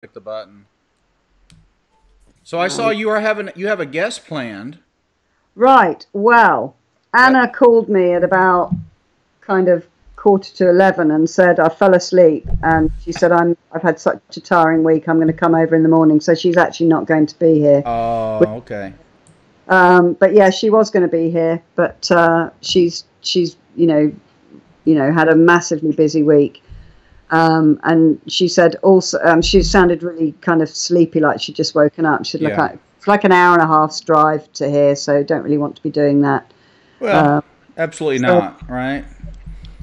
Click the button. So I saw you have a guest planned. Right. Well, That Anna called me at about kind of 10:45 and said I fell asleep, and she said I've had such a tiring week. I'm going to come over in the morning, so she's actually not going to be here. Oh, okay. But yeah, she was going to be here, but she's had a massively busy week. And she said also she sounded really kind of sleepy, like she'd just woken up. She said, "Look, Yeah. it's like an hour and a half's drive to here, so don't really want to be doing that." Well, Uh, absolutely so not, right?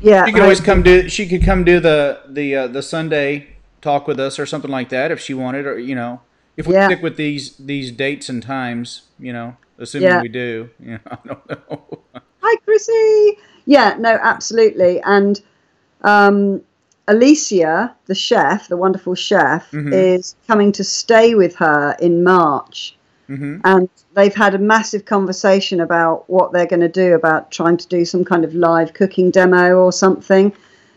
yeah, She could always hopefully, come do. She could come do the Sunday talk with us or something like that if she wanted, or if we yeah, stick with these dates and times, assuming yeah. we do. I don't know. Hi, Chrissy. Yeah, no, absolutely. And um, Alicia, the chef, the wonderful chef, Mm-hmm. is coming to stay with her in March. Mm-hmm. And they've had a massive conversation about what they're going to do about trying to do some kind of live cooking demo or something.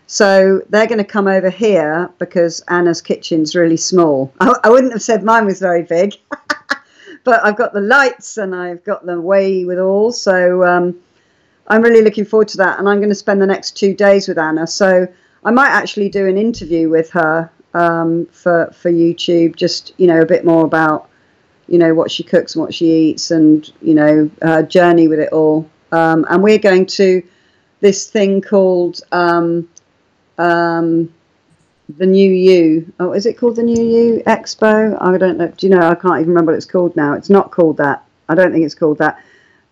So they're going to come over here because Anna's kitchen's really small. I wouldn't have said mine was very big, but I've got the lights and I've got the way with all. So I'm really looking forward to that. And I'm going to spend the next 2 days with Anna. So I might actually do an interview with her for YouTube, just, a bit more about what she cooks and what she eats, and her journey with it all. And we're going to this thing called um, the New You. Oh, is it called the New You Expo? I don't know. Do you know? I can't even remember what it's called now. It's not called that. I don't think it's called that.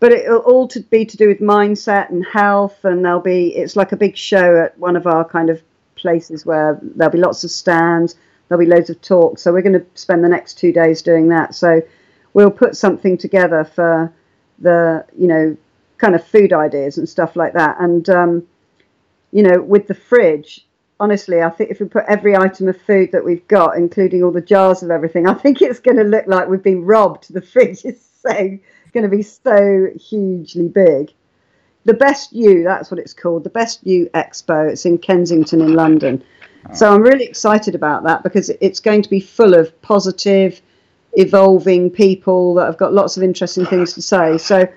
But it'll all be to do with mindset and health, and it's like a big show at one of our kind of places where there'll be lots of stands, there'll be loads of talks. So we're going to spend the next 2 days doing that. So we'll put something together for the kind of food ideas and stuff like that. And with the fridge, honestly, I think if we put every item of food that we've got, including all the jars of everything, I think it's going to look like we've been robbed. The fridge is going to be so hugely big. The Best You, that's what it's called, the Best You Expo. It's in Kensington in London. Oh, So I'm really excited about that because it's going to be full of positive, evolving people that have got lots of interesting things to say. So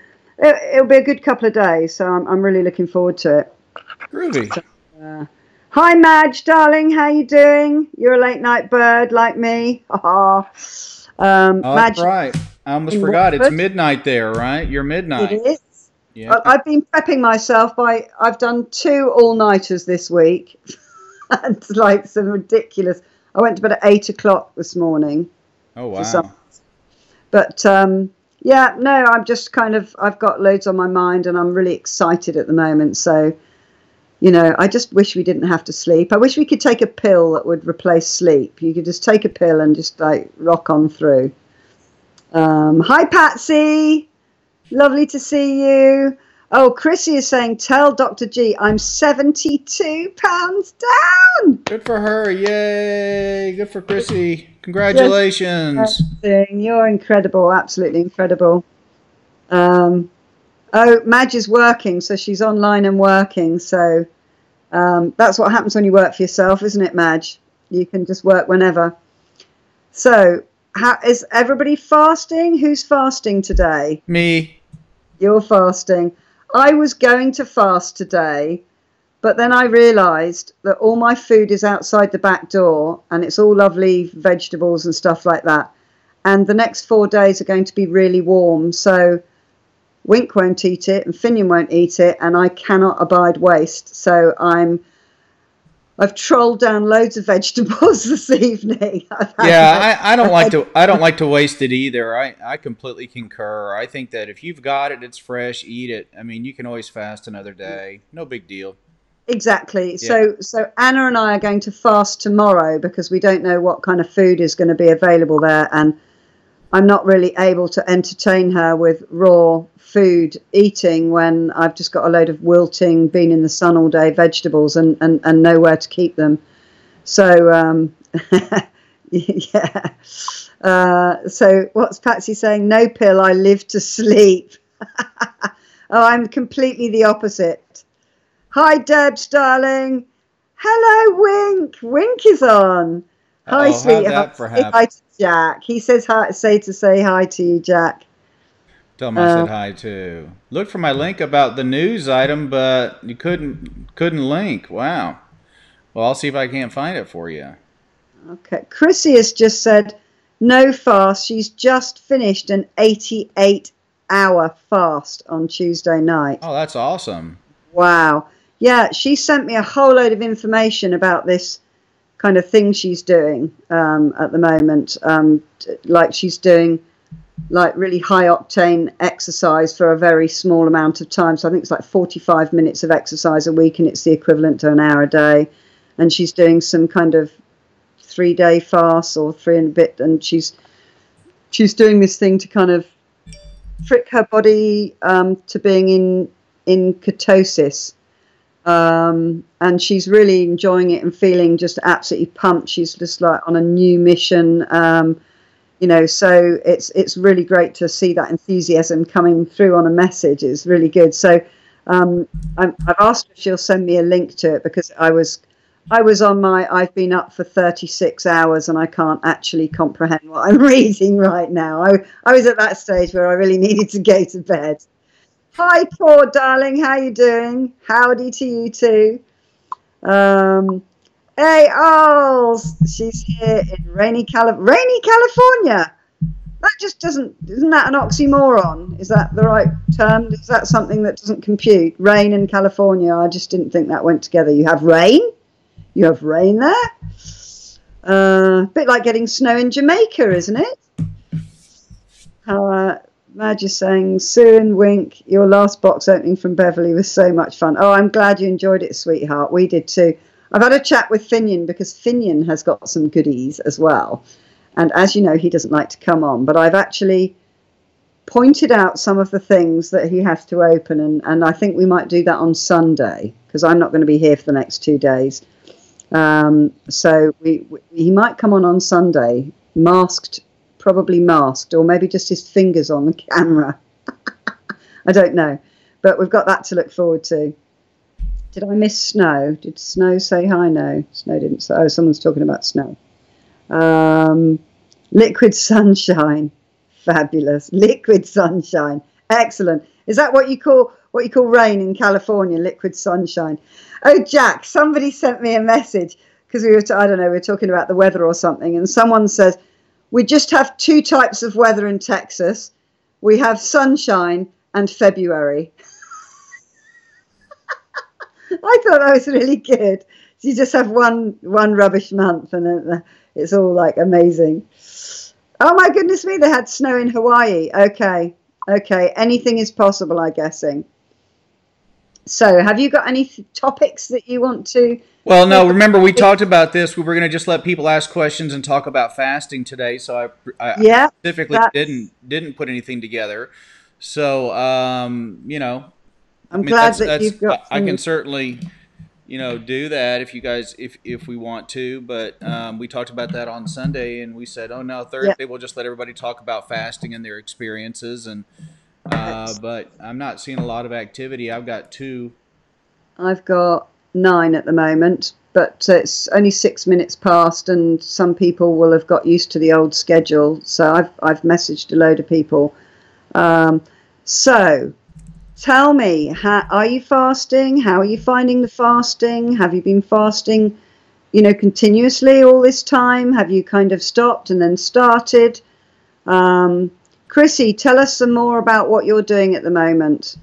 it'll be a good couple of days. So I'm really looking forward to it. groovy. So, hi, Madge, darling. How you doing? You're a late night bird like me. Oh, that's Madge right. I almost in forgot. It's Watford. midnight there, right? You're It midnight. is. Yeah. I've been prepping myself I've done 2 all-nighters this week. And like some ridiculous. I went to bed at 8 o'clock this morning Oh, for some. wow. But yeah, no, I've got loads on my mind and I'm really excited at the moment. So, I just wish we didn't have to sleep. I wish we could take a pill that would replace sleep. You could just take a pill and just like rock on through. Hi, Patsy. Lovely to see you. Oh, Chrissy is saying, tell Dr. G I'm 72 pounds down. Good for her. Yay. Good for Chrissy. Just Congratulations. you're incredible, absolutely incredible. Um, oh, Madge is working, so she's online and working. So that's what happens when you work for yourself, isn't it, Madge? You can just work whenever. So, how is everybody fasting? Who's fasting today? Me. You're fasting. I was going to fast today, but then I realised that all my food is outside the back door and it's all lovely vegetables and stuff like that. And the next 4 days are going to be really warm. So Wink won't eat it and Finian won't eat it, and I cannot abide waste. So I've trolled down loads of vegetables this evening. I've had like Yeah, I don't a like head. to I don't like to waste it either. I completely concur. I think that if you've got it, it's fresh, eat it. I mean, you can always fast another day. No big deal. Exactly. Yeah. So Anna and I are going to fast tomorrow because we don't know what kind of food is going to be available there, and I'm not really able to entertain her with raw food eating when I've just got a load of wilting, been in the sun all day vegetables and nowhere to keep them. So yeah. So what's Patsy saying? No pill. I live to sleep. Oh, I'm completely the opposite. Hi, Debs, darling. Hello, Wink. Wink is on. Hi, How'd sweetheart. that Say perhaps? hi to Jack. He says hi. Say hi to you, Jack. Tell him I Uh, said hi too. Looked for my link about the news item, but you couldn't link. Wow. Well, I'll see if I can't find it for you. okay. Chrissy has just said no fast. She's just finished an 88-hour fast on Tuesday night. Oh, that's awesome. Wow. Yeah, she sent me a whole load of information about this kind of thing she's doing at the moment. Like she's doing like really high octane exercise for a very small amount of time. So I think it's like 45 minutes of exercise a week, and it's the equivalent to an hour a day. And she's doing some kind of 3-day fast or three and a bit, and she's doing this thing to kind of trick her body to being in ketosis. And she's really enjoying it and feeling just absolutely pumped. She's just like on a new mission. So it's really great to see that enthusiasm coming through on a message. It's really good. So I've asked her if she'll send me a link to it, because I've been up for 36 hours and I can't actually comprehend what I'm reading right now. I was at that stage where I really needed to go to bed. Hi, poor darling. How you doing? Howdy to you too. Um, Hey, Ols, she's here in rainy California. That just isn't that an oxymoron? Is that the right term? Is that something that doesn't compute? Rain in California, I just didn't think that went together. You have rain? You have rain there? A bit like getting snow in Jamaica, isn't it? Madge is saying, Sue and Wink, your last box opening from Beverly was so much fun. Oh, I'm glad you enjoyed it, sweetheart. We did too. I've had a chat with Finian, because Finian has got some goodies as well. And as you know, he doesn't like to come on, but I've actually pointed out some of the things that he has to open. And I think we might do that on Sunday, because I'm not going to be here for the next 2 days. So he might come on Sunday, probably masked, or maybe just his fingers on the camera. I don't know. But we've got that to look forward to. Did I miss Snow? Did Snow say hi? No, Snow didn't say. Oh, someone's talking about Snow. Liquid sunshine. Fabulous. Liquid sunshine. Excellent. Is that what you call rain in California? Liquid sunshine. Oh, Jack, somebody sent me a message, because I don't know, we were talking about the weather or something, and someone says, we just have 2 types of weather in Texas. We have sunshine and February. I thought that was really good. So you just have one rubbish month, and then it's all like amazing. Oh my goodness me, they had snow in Hawaii. Okay. Anything is possible, I'm guessing. So have you got any topics that you want to Well, no, talk remember we about? talked about this. We were going to just let people ask questions and talk about fasting today. So I Yeah, specifically that's. didn't put anything together. So I I'm mean glad that that's you've got I some. can certainly do that if you guys if we want to. But we talked about that on Sunday, and we said, oh no, Yeah, Thursday we'll just let everybody talk about fasting and their experiences. And but I'm not seeing a lot of activity. I've got two. I've got 9 at the moment, but it's only 6 minutes past, and some people will have got used to the old schedule. So I've messaged a load of people. Um, so tell me, are you fasting? How are you finding the fasting? Have you been fasting, continuously all this time? Have you kind of stopped and then started? Chrissy, tell us some more about what you're doing at the moment.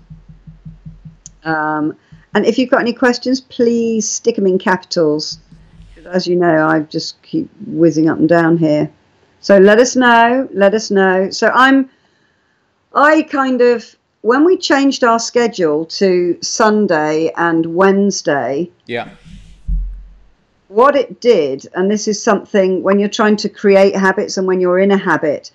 Um, and if you've got any questions, please stick them in capitals. As you know, I just keep whizzing up and down here. So let us know. Let us know. So I kind of, when we changed our schedule to Sunday and Wednesday, Yeah. what it did, and this is something when you're trying to create habits and when you're in a habit,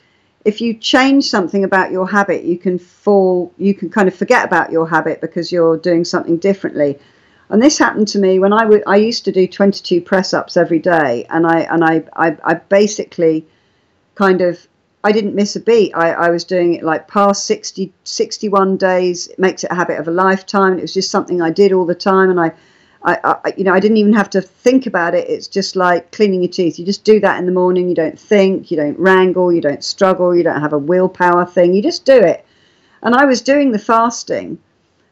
if you change something about your habit, you can kind of forget about your habit because you're doing something differently. And this happened to me when I used to do 22 press ups every day, and I basically kind of, I didn't miss a beat. I was doing it like past 61 days. It makes it a habit of a lifetime. It was just something I did all the time, I didn't even have to think about it. It's just like cleaning your teeth. You just do that in the morning. You don't think, you don't wrangle, you don't struggle, you don't have a willpower thing. You just do it. And I was doing the fasting.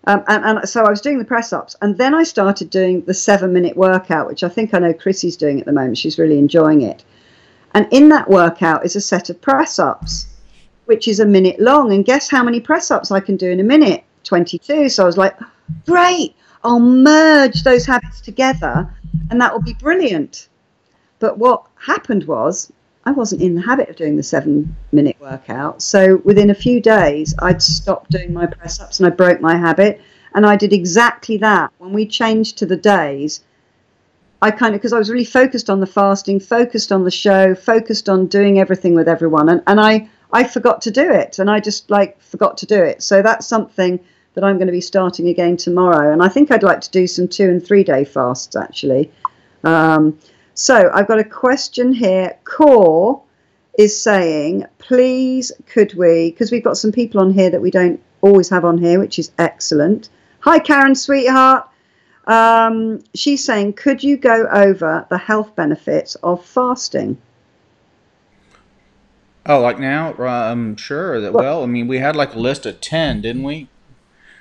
And so I was doing the press ups, and then I started doing the 7 minute workout, which I think I know Chrissy's doing at the moment. She's really enjoying it. And in that workout is a set of press ups, which is a minute long. And guess how many press ups I can do in a minute? 22. So I was like, great, I'll merge those habits together and that will be brilliant. But what happened was I wasn't in the habit of doing the 7 minute workout. So within a few days, I'd stopped doing my press ups and I broke my habit. And I did exactly that. When we changed to the days, because I was really focused on the fasting, focused on the show, focused on doing everything with everyone. And I forgot to do it. And I just forgot to do it. So that's something that I'm going to be starting again tomorrow. And I think I'd like to do some 2 and 3 day fasts actually. So I've got a question here. Core is saying, please could we, because we've got some people on here that we don't always have on here, which is excellent. Hi, Karen, sweetheart. She's saying, could you go over the health benefits of fasting? Oh, like now? Sure. Well, Well, I mean, we had like a list of 10, didn't we?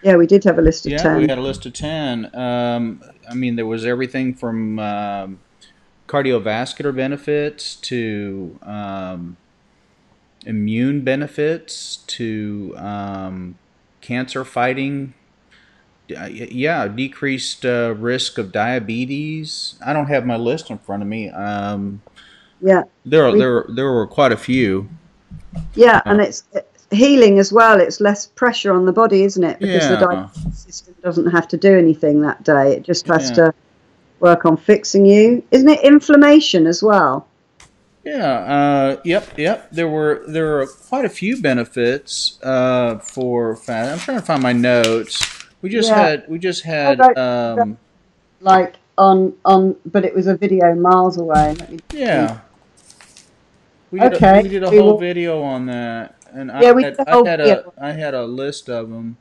yeah, we did have a list of Yeah, we 10. had a list of 10. I mean, there was everything from cardiovascular benefits to immune benefits to cancer fighting. Yeah, decreased risk of diabetes. I don't have my list in front of me. Yeah, we There were quite a few. yeah, Uh, and it's healing as well. It's less pressure on the body, isn't it? Because the yeah, digestive system doesn't have to do anything that day. It just has yeah. to work on fixing you. Isn't it inflammation as well? Yeah, yep. There were quite a few benefits for fat. I'm trying to find my notes. Yeah, We just I had wrote like but it was a video miles away. Let me see. yeah. Okay, We did a we whole will. video on that, and Yeah, we did a whole video. I had a list of them.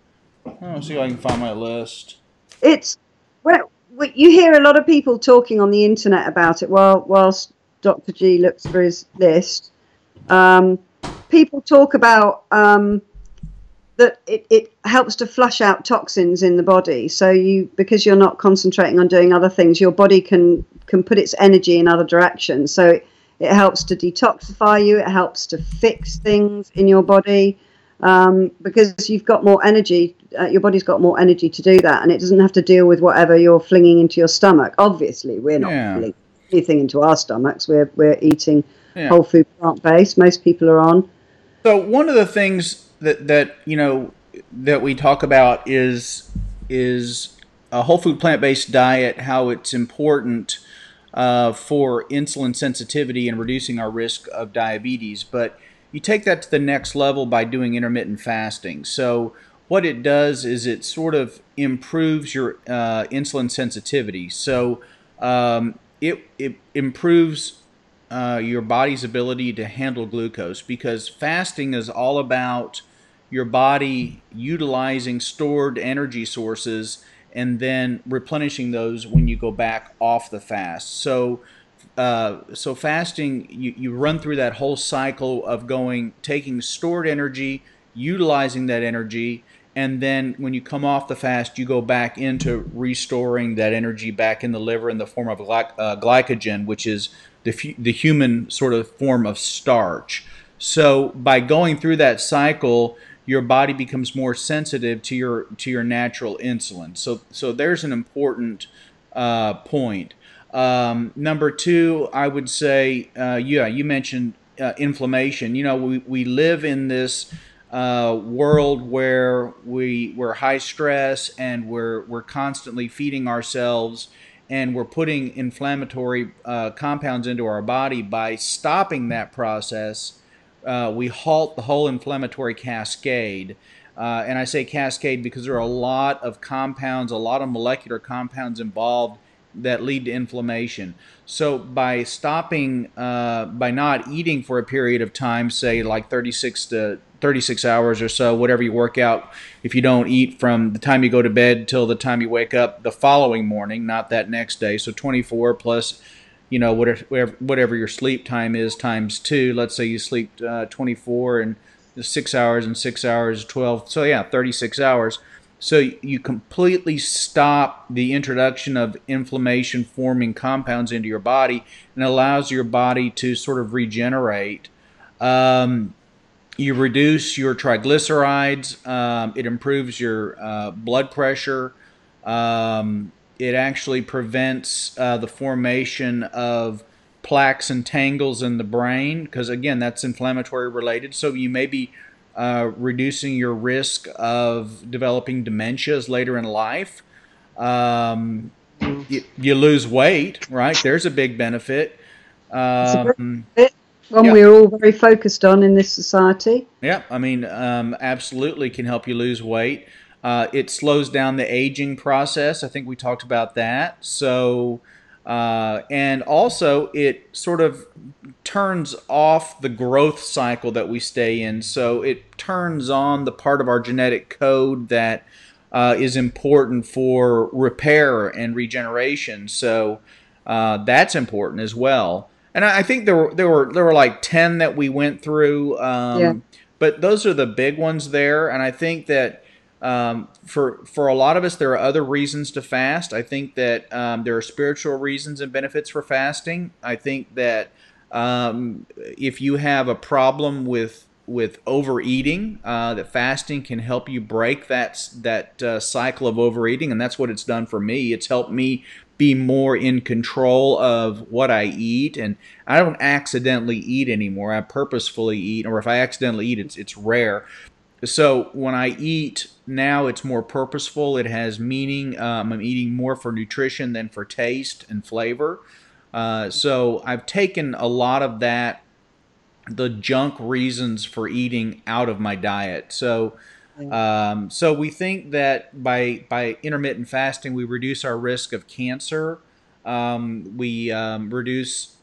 I'll see if I can find my list. It's well, you hear a lot of people talking on the internet about it. Whilst Dr. G looks for his list, um, people talk about that it helps to flush out toxins in the body. So because you're not concentrating on doing other things, your body can put its energy in other directions. So it helps to detoxify you. It helps to fix things in your body because you've got more energy. Your body's got more energy to do that, and it doesn't have to deal with whatever you're flinging into your stomach. Obviously, we're not Yeah, flinging anything into our stomachs. We're eating yeah. whole food, plant based. Most people are on. So one of the things that that we talk about is a whole food plant based diet, how it's important for insulin sensitivity and reducing our risk of diabetes. But you take that to the next level by doing intermittent fasting. So what it does is it sort of improves your insulin sensitivity. So it improves your body's ability to handle glucose, because fasting is all about your body utilizing stored energy sources and then replenishing those when you go back off the fast. So fasting, you run through that whole cycle of taking stored energy, utilizing that energy, and then when you come off the fast, you go back into restoring that energy back in the liver in the form of glycogen, which is the human sort of form of starch. So by going through that cycle, your body becomes more sensitive to your natural insulin. So there's an important point. Number two, I would say, yeah, you mentioned inflammation. You know, we live in this world where we're high stress and we're constantly feeding ourselves and we're putting inflammatory compounds into our body. By stopping that process, we halt the whole inflammatory cascade. And I say cascade because there are a lot of compounds, a lot of molecular compounds involved that lead to inflammation. So by stopping, by not eating for a period of time, say like 36 hours or so, whatever you work out, if you don't eat from the time you go to bed till the time you wake up the following morning, not that next day, so 24 plus, whatever your sleep time is times two. Let's say you sleep 24 and 6 hours and 6 hours, 12. So yeah, 36 hours. So you completely stop the introduction of inflammation forming compounds into your body, and allows your body to sort of regenerate. Um, you reduce your triglycerides. It improves your blood pressure. It actually prevents the formation of plaques and tangles in the brain, because again, that's inflammatory related. So you may be reducing your risk of developing dementias later in life. Um, you lose weight, right? There's a big benefit. It's a great Um, bit, one yeah, we're all very focused on in this society. Yeah, I mean, absolutely can help you lose weight. It slows down the aging process. I think we talked about that. So, and also it sort of turns off the growth cycle that we stay in. So it turns on the part of our genetic code that is important for repair and regeneration. So that's important as well. And I think there were like 10 that we went through. Yeah, But those are the big ones there, and I think that for a lot of us, there are other reasons to fast. I think that there are spiritual reasons and benefits for fasting. I think that if you have a problem with overeating, that fasting can help you break that cycle of overeating, and that's what it's done for me. It's helped me be more in control of what I eat, and I don't accidentally eat anymore. I purposefully eat, or if I accidentally eat, it's rare. So when I eat now, it's more purposeful. It has meaning. I'm eating more for nutrition than for taste and flavor. So I've taken a lot of the junk reasons for eating out of my diet. yeah, So we think that by intermittent fasting, we reduce our risk of cancer. We reduce,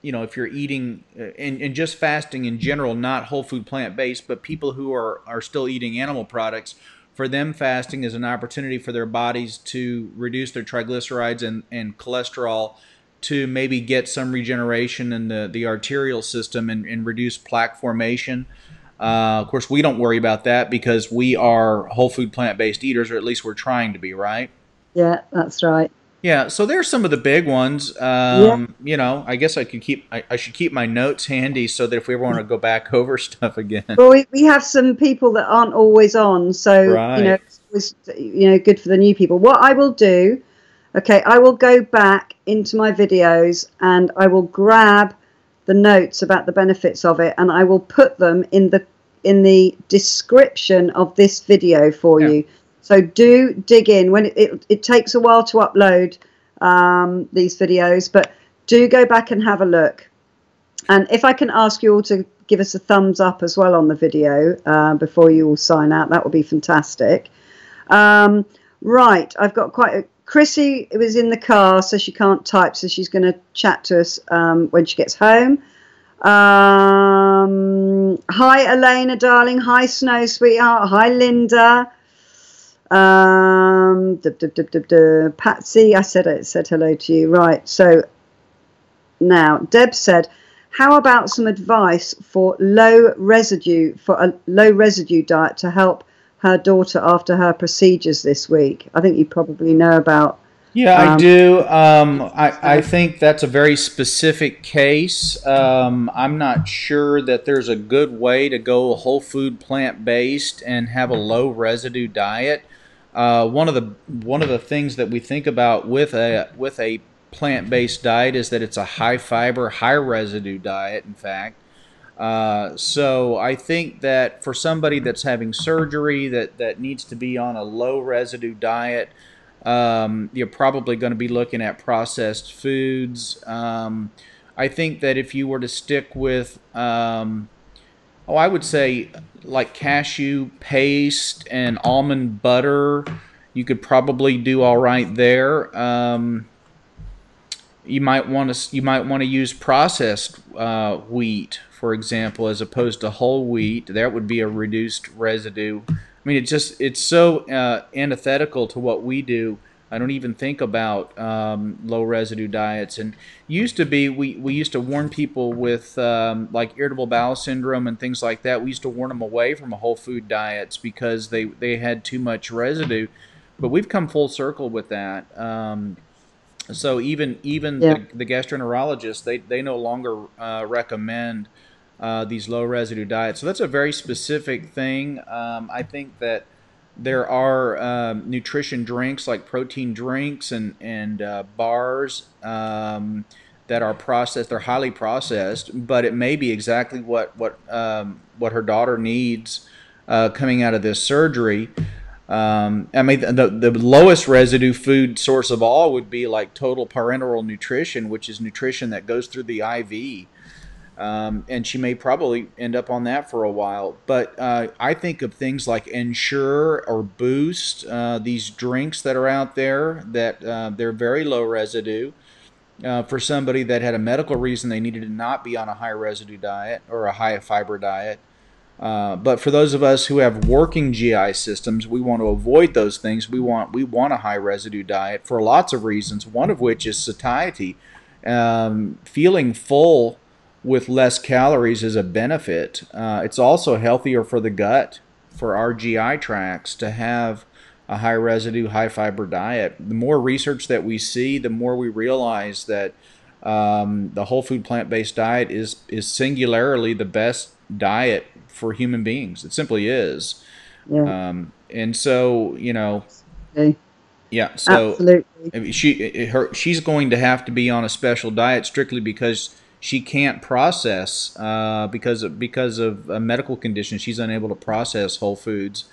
if you're eating and just fasting in general, not whole food plant based, but people who are still eating animal products, for them, fasting is an opportunity for their bodies to reduce their triglycerides and cholesterol, to maybe get some regeneration in the arterial system, and reduce plaque formation. Of course, we don't worry about that because we are whole food plant based eaters, or at least we're trying to be, right? yeah, that's right. Yeah, so there's some of the big ones. Yeah. I guess I should keep my notes handy so that if we ever want to go back over stuff again. Well, we have some people that aren't always on, so Right. it's always, good for the new people. What I will do, okay, I will go back into my videos and I will grab the notes about the benefits of it, and I will put them in the description of this video for Yeah. you. So do dig in. When it takes a while to upload these videos, but do go back and have a look. And if I can ask you all to give us a thumbs up as well on the video before you all sign out, that would be fantastic. Right, I've got Chrissy was in the car, so she can't type, so she's going to chat to us when she gets home. Hi, Elena, darling. Hi, Snow, sweetheart. Hi, Linda. Patsy, I said hello to you. Right, so now Deb said, how about some advice for a low residue diet to help her daughter after her procedures this week? I think you probably know about. Yeah, I Um, do. I so, think that's a very specific case. I'm not sure that there's a good way to go whole food plant based and have a low residue diet. One of the things that we think about with a plant based diet is that it's a high fiber, high residue diet. In fact, so I think that for somebody that's having surgery that needs to be on a low residue diet, you're probably going to be looking at processed foods. I think that if you were to stick with, I would say like cashew paste and almond butter, you could probably do all right there. you might want to use processed wheat, for example, as opposed to whole wheat. That would be a reduced residue. I mean, it's so antithetical to what we do. I don't even think about low residue diets. And used to be, we used to warn people with like irritable bowel syndrome and things like that. We used to warn them away from whole food diets because they had too much residue. But we've come full circle with that. So even Yeah. the gastroenterologists, they no longer recommend these low residue diets. So that's a very specific thing. I think that there are nutrition drinks like protein drinks and bars that are processed. They're highly processed, but it may be exactly what her daughter needs coming out of this surgery. I mean, the lowest residue food source of all would be like total parenteral nutrition, which is nutrition that goes through the IV. And she may probably end up on that for a while. But I think of things like Ensure or Boost, these drinks that are out there that they're very low residue. For somebody that had a medical reason they needed to not be on a high residue diet or a high fiber diet. But for those of us who have working GI systems, we want to avoid those things. We want a high residue diet for lots of reasons. One of which is satiety. Feeling full with less calories is a benefit. It's also healthier for the gut, for our GI tracts, to have a high residue, high fiber diet. The more research that we see, the more we realize that the whole food plant based diet is singularly the best diet for human beings. It simply is. Yeah. And so, Okay. yeah. So Absolutely. I mean, she's going to have to be on a special diet strictly because she can't process because of a medical condition. She's unable to process whole foods.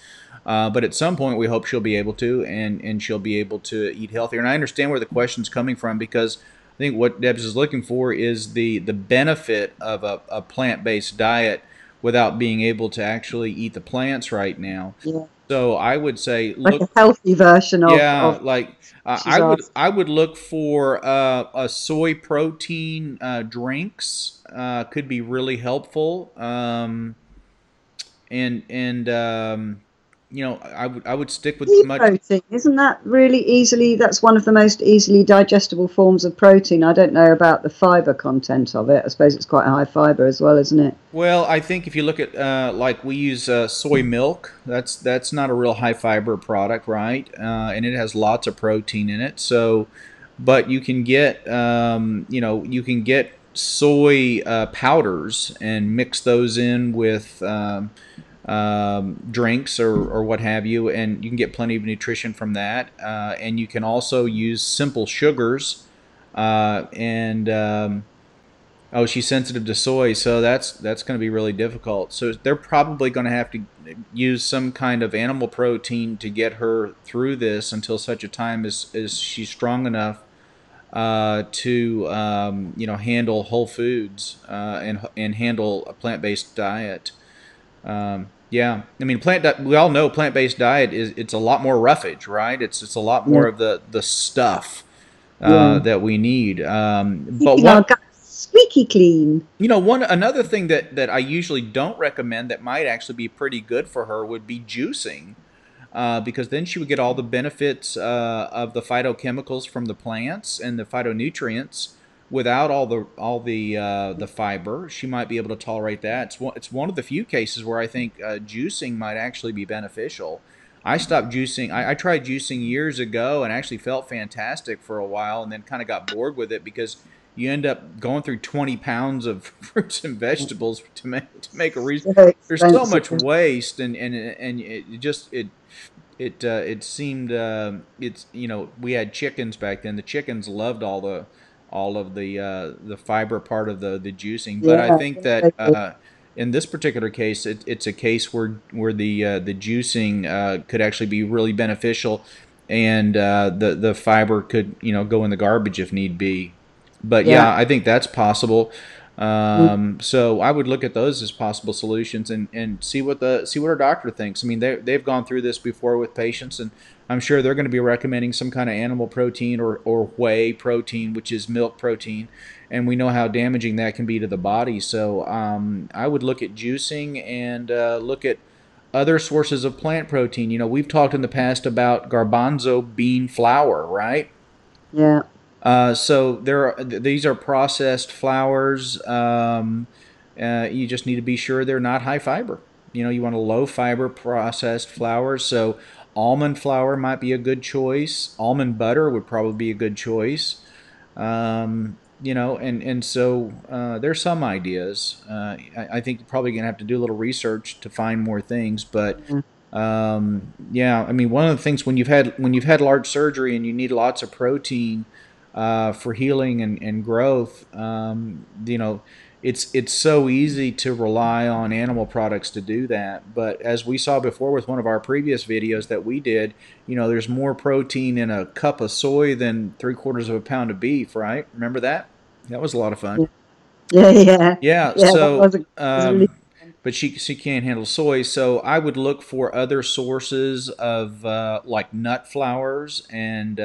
But at some point, we hope she'll be able to, and she'll be able to eat healthier. And I understand where the question's coming from because I think what Debs is looking for is the benefit of a plant-based diet without being able to actually eat the plants right now. Yeah. So I would say Like look, a healthy version yeah, of like she's I would asked. I would look for a soy protein drinks could be really helpful. And I would stick with Pea much. protein, isn't that really easily? That's one of the most easily digestible forms of protein. I don't know about the fiber content of it. I suppose it's quite high fiber as well, isn't it? Well, I think if you look at like we use soy milk, that's not a real high fiber product, right? And it has lots of protein in it. So, but you can get soy powders and mix those in with drinks or what have you, and you can get plenty of nutrition from that. And you can also use simple sugars and oh, she's sensitive to soy, so that's going to be really difficult. So they're probably going to have to use some kind of animal protein to get her through this until such a time as she's strong enough to handle whole foods and handle a plant-based diet. Yeah, I mean we all know plant-based diet it's a lot more roughage, right? It's a lot Yeah. more of the stuff Yeah. that we need. But Keeping our one guts squeaky clean. one another thing that I usually don't recommend that might actually be pretty good for her would be juicing, because then she would get all the benefits of the phytochemicals from the plants and the phytonutrients without all the fiber. She might be able to tolerate that. It's one of the few cases where I think juicing might actually be beneficial. I stopped juicing. I tried juicing years ago and actually felt fantastic for a while, and then kind of got bored with it because you end up going through 20 pounds of fruits and vegetables to make a reason. So There's so expensive. much waste, and it seemed it's we had chickens back then. The chickens loved all of the fiber part of the juicing. But I Yeah, think yeah, they that did. in this particular case, it's a case where the juicing could actually be really beneficial, and the fiber could go in the garbage if need be. But Yeah. yeah, I think that's possible. Mm. So I would look at those as possible solutions and see what our doctor thinks. I mean, they've gone through this before with patients, and I'm sure they're going to be recommending some kind of animal protein or whey protein, which is milk protein, and we know how damaging that can be to the body. So I would look at juicing and look at other sources of plant protein. We've talked in the past about garbanzo bean flour, right? Yeah. So these are processed flours. You just need to be sure they're not high fiber. You want a low fiber processed flour. So almond flour might be a good choice. Almond butter would probably be a good choice. And so there's some ideas. I think you're probably going to have to do a little research to find more things, but Yeah. yeah, I mean, one of the things when you've had large surgery and you need lots of protein for healing and growth, it's so easy to rely on animal products to do that. But as we saw before with one of our previous videos that we did, there's more protein in a cup of soy than 3/4 of a pound of beef, right? Remember that? That was a lot of fun. Yeah. Yeah. Yeah. Yeah, Yeah. That so was really fun. but she can't handle soy, so I would look for other sources of like nut flours, and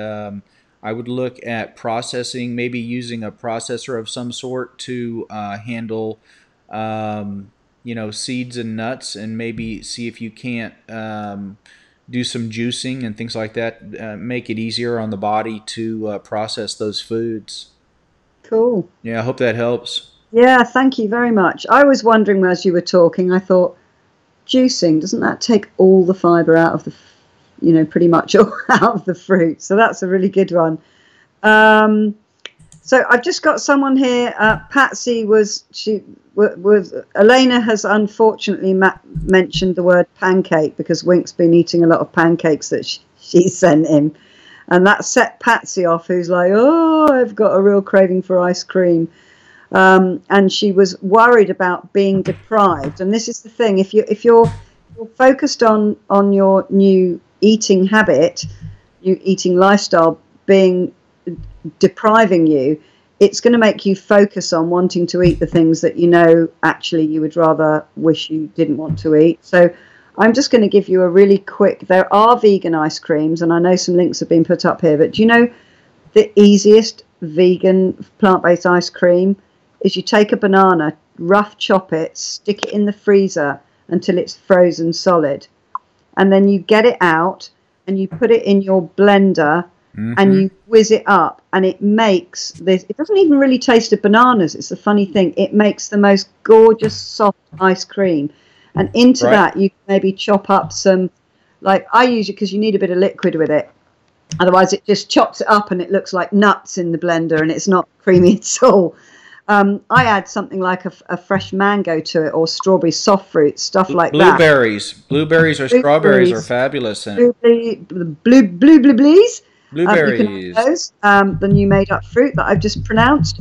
I would look at processing, maybe using a processor of some sort to handle seeds and nuts, and maybe see if you can't do some juicing and things like that, make it easier on the body to process those foods. Cool. Yeah, I hope that helps. Yeah. Thank you very much. I was wondering as you were talking, I thought, juicing, doesn't that take all the fibre out of pretty much all out of the fruit? So that's a really good one. Um, so I've just got someone here. Patsy was Elena has unfortunately mentioned the word pancake because Wink's been eating a lot of pancakes that she sent him, and that set Patsy off, who's like, oh, I've got a real craving for ice cream. And she was worried about being deprived. And this is the thing: if you're focused on your new eating habit, new eating lifestyle being depriving you, it's going to make you focus on wanting to eat the things that actually you would rather wish you didn't want to eat. So I'm just going to give you a really quick. There are vegan ice creams, and I know some links have been put up here. But do you know the easiest vegan plant-based ice cream is you take a banana, rough chop it, stick it in the freezer until it's frozen solid. And then you get it out and you put it in your blender and Mm-hmm. you whiz it up. And it makes this, it doesn't even really taste of bananas. It's a funny thing. It makes the most gorgeous, soft ice cream. And into Right. that, you can maybe chop up some, like I use it because you need a bit of liquid with it. Otherwise, it just chops it up and it looks like nuts in the blender and it's not creamy at all. I add something like a fresh mango to it or strawberry soft fruit, stuff like that. Blueberries or strawberries are Blueberries, fabulous. And blueberries. You can add blueberries, those, the new made up fruit that I've just pronounced.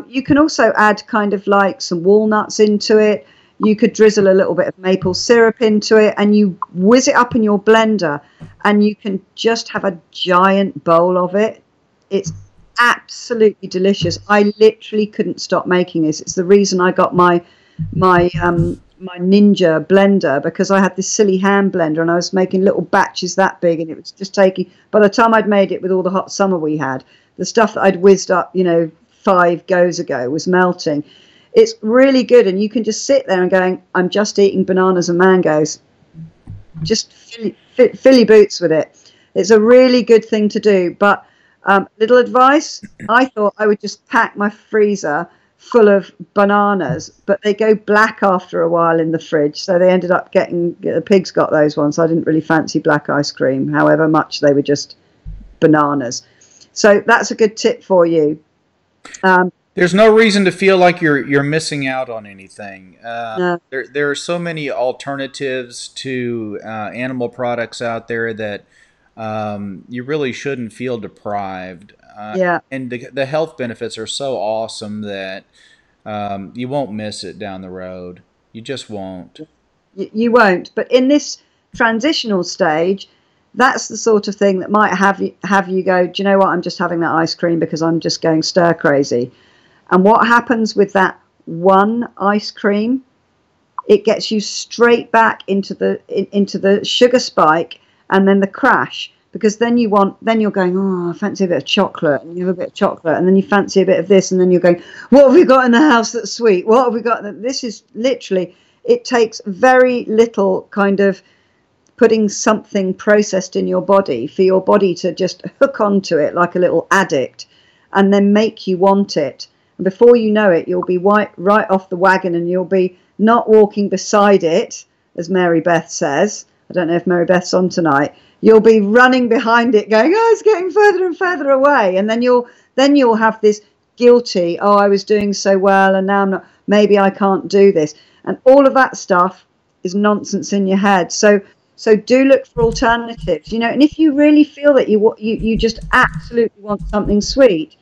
You can also add kind of like some walnuts into it. You could drizzle a little bit of maple syrup into it and you whiz it up in your blender and you can just have a giant bowl of it. It's absolutely delicious. I literally couldn't stop making this. It's the reason I got my Ninja blender, because I had this silly hand blender and I was making little batches that big and it was just taking, by the time I'd made it with all the hot summer we had, the stuff that I'd whizzed up 5 goes ago was melting. It's really good, and you can just sit there and going, I'm just eating bananas and mangoes. Just fill your boots with it. It's a really good thing to do. But little advice, I thought I would just pack my freezer full of bananas, but they go black after a while in the fridge. So they ended up the pigs got those ones. I didn't really fancy black ice cream, however much they were just bananas. So that's a good tip for you. Um, there's no reason to feel like you're missing out on anything. no, There are so many alternatives to animal products out there that you really shouldn't feel deprived. yeah. And the health benefits are so awesome that you won't miss it down the road. You just won't. You won't. But in this transitional stage, that's the sort of thing that might have you go, do you know what? I'm just having that ice cream because I'm just going stir crazy. And what happens with that one ice cream? It gets you straight back into the sugar spike and then the crash, because then you're going, oh, I fancy a bit of chocolate, and you have a bit of chocolate, and then you fancy a bit of this, and then you're going, what have we got in the house that's sweet? What have we got? This is literally, it takes very little kind of putting something processed in your body for your body to just hook onto it like a little addict and then make you want it. And before you know it, you'll be right off the wagon, and you'll be not walking beside it, as Mary Beth says. I don't know if Mary Beth's on tonight. You'll be running behind it going, oh, it's getting further and further away. And then you'll have this guilty, oh, I was doing so well and now I'm not, maybe I can't do this. And all of that stuff is nonsense in your head. So do look for alternatives, and if you really feel that you just absolutely want something sweet,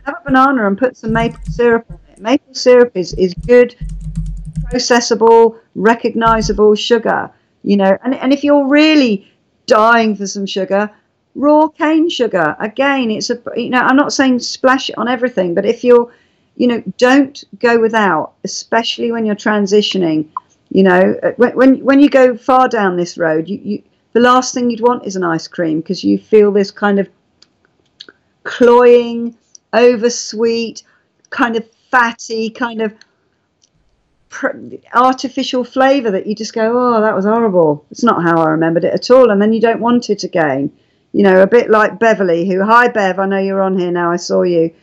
have a banana and put some maple syrup on it. Maple syrup is good, processable, recognizable sugar, and if you're really dying for some sugar, raw cane sugar. Again, it's I'm not saying splash it on everything, but if you're, don't go without, especially when you're transitioning. When you go far down this road, the last thing you'd want is an ice cream, because you feel this kind of cloying, oversweet, kind of fatty, kind of artificial flavour that you just go, oh, that was horrible. It's not how I remembered it at all. And then you don't want it again. A bit like Beverly, hi Bev, I know you're on here now, I saw you,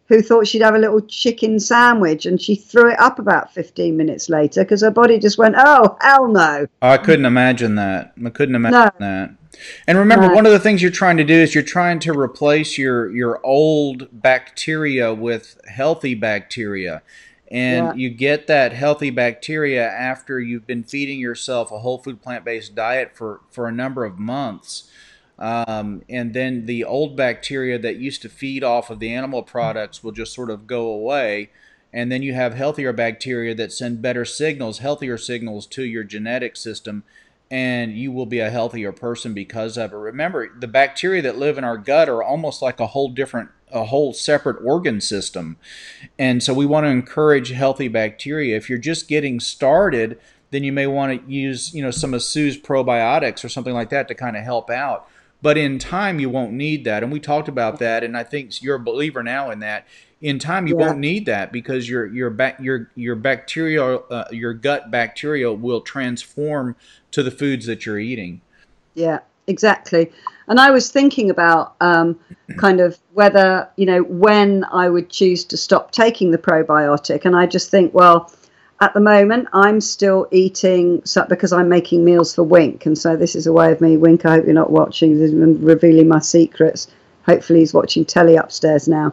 who thought she'd have a little chicken sandwich, and she threw it up about 15 minutes later because her body just went, oh, hell no. I couldn't imagine that. That. And remember, one of the things you're trying to do is you're trying to replace your old bacteria with healthy bacteria. And you get that healthy bacteria after you've been feeding yourself a whole food plant-based diet for a number of months. And then the old bacteria that used to feed off of the animal products will just sort of go away. And then you have healthier bacteria that send better signals, healthier signals to your genetic system, and you will be a healthier person because of it. Remember, the bacteria that live in our gut are almost like a whole separate organ system. And so we want to encourage healthy bacteria. If you're just getting started, then you may want to use, some of Sue's probiotics or something like that to kind of help out. But in time, you won't need that. And we talked about that, and I think you're a believer now in that. In time, you won't need that because your bacteria, your gut bacteria will transform to the foods that you're eating. Yeah, exactly. And I was thinking about kind of whether, when I would choose to stop taking the probiotic. And I just think, well, at the moment, I'm still eating because I'm making meals for Wink. And so this is a way of me, Wink, I hope you're not watching, this is revealing my secrets. Hopefully he's watching telly upstairs now.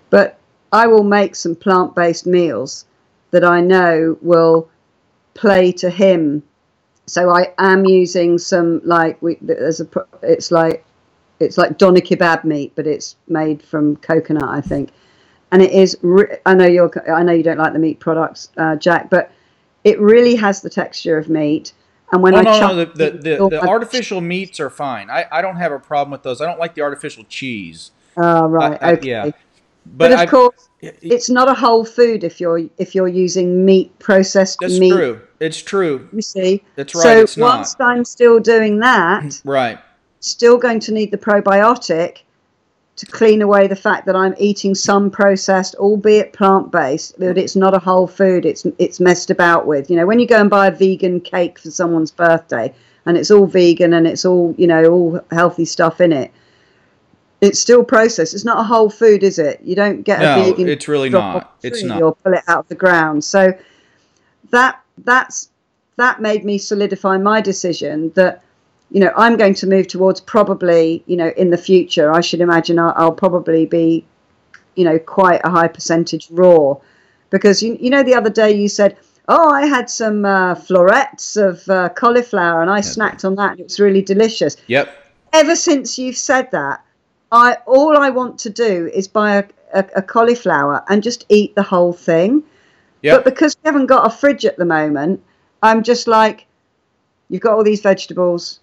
But I will make some plant-based meals that I know will play to him. So I am using some it's like doner kebab meat, but it's made from coconut, I think. And it is. I know you don't like the meat products, Jack, but it really has the texture of meat. And when the artificial meats are fine. I don't have a problem with those. I don't like the artificial cheese. Oh, right. Okay. Yeah. But of course, it's not a whole food if you're using processed meat. That's true. It's true. You see. That's right. So it's not. whilst I'm still doing that, right, still going to need the probiotic to clean away the fact that I'm eating some processed, albeit plant-based, but it's not a whole food. It's messed about with. When you go and buy a vegan cake for someone's birthday, and it's all vegan and it's all all healthy stuff in it, it's still processed. It's not a whole food, is it? You don't get a vegan. No, it's really not. It's not. Or pull it out of the ground. So that made me solidify my decision that I'm going to move towards probably in the future. I should imagine I'll probably be quite a high percentage raw, because the other day you said, oh, I had some florets of cauliflower and I snacked on that and it was really delicious. Yep. Ever since you've said that, all I want to do is buy a cauliflower and just eat the whole thing. Yep. But because we haven't got a fridge at the moment, I'm just like, you've got all these vegetables.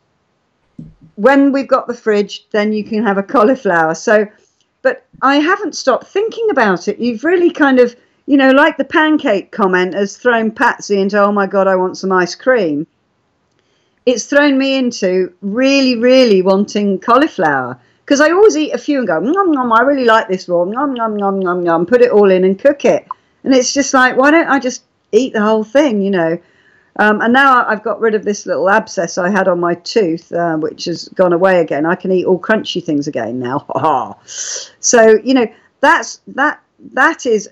When we've got the fridge, then you can have a cauliflower. So, but I haven't stopped thinking about it. You've really kind of, like the pancake comment has thrown Patsy into, oh my God, I want some ice cream. it's thrown me into really, really wanting cauliflower, because I always eat a few and go, nom, nom, I really like this raw, nom, nom, nom, nom, nom, put it all in and cook it. And it's just like, why don't I just eat the whole thing, you know? And now I've got rid of this little abscess I had on my tooth, which has gone away again. I can eat all crunchy things again now. So, you know, that is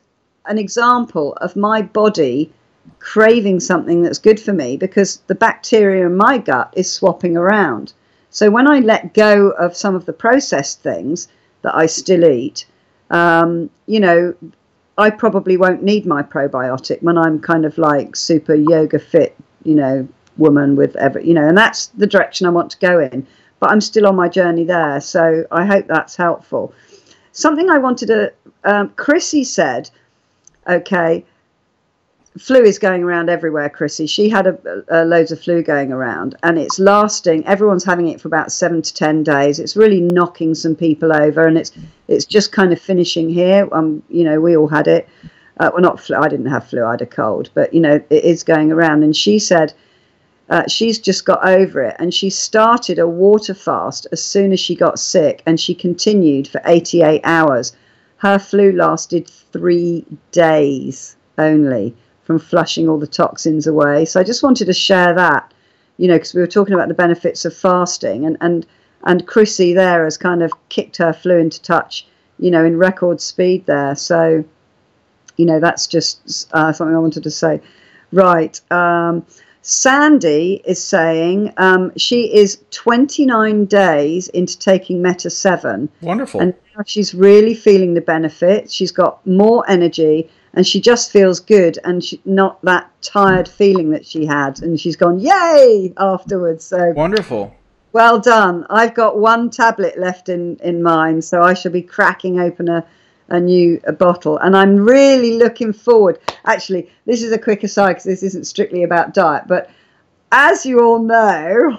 an example of my body craving something that's good for me, because the bacteria in my gut is swapping around. So when I let go of some of the processed things that I still eat, you know, I probably won't need my probiotic when I'm kind of like super yoga fit, you know, woman with you know, and that's the direction I want to go in. But I'm still on my journey there. So I hope that's helpful. Something I wanted to, Chrissy said, okay, flu is going around everywhere, Chrissy. She had loads of flu going around, and it's lasting. Everyone's having it for about 7 to 10 days. It's really knocking some people over, and it's just kind of finishing here. You know, we all had it. Well, not flu. I didn't have flu. I had a cold, but you know, it is going around. And she said she's just got over it, and she started a water fast as soon as she got sick, and she continued for 88 hours. Her flu lasted 3 days only, from flushing all the toxins away. So I just wanted to share that, you know, because we were talking about the benefits of fasting, and Chrissy there has kind of kicked her flu into touch, you know, in record speed there. So, you know, that's just something I wanted to say. Right. Sandy is saying she is 29 days into taking Meta 7. Wonderful. And now she's really feeling the benefit. She's got more energy, and she just feels good, and not that tired feeling that she had. And she's gone, yay, afterwards. So wonderful. Well done. I've got 1 tablet left in mine, so I shall be cracking open a new bottle. And I'm really looking forward. Actually, this is a quick aside, because this isn't strictly about diet. But as you all know,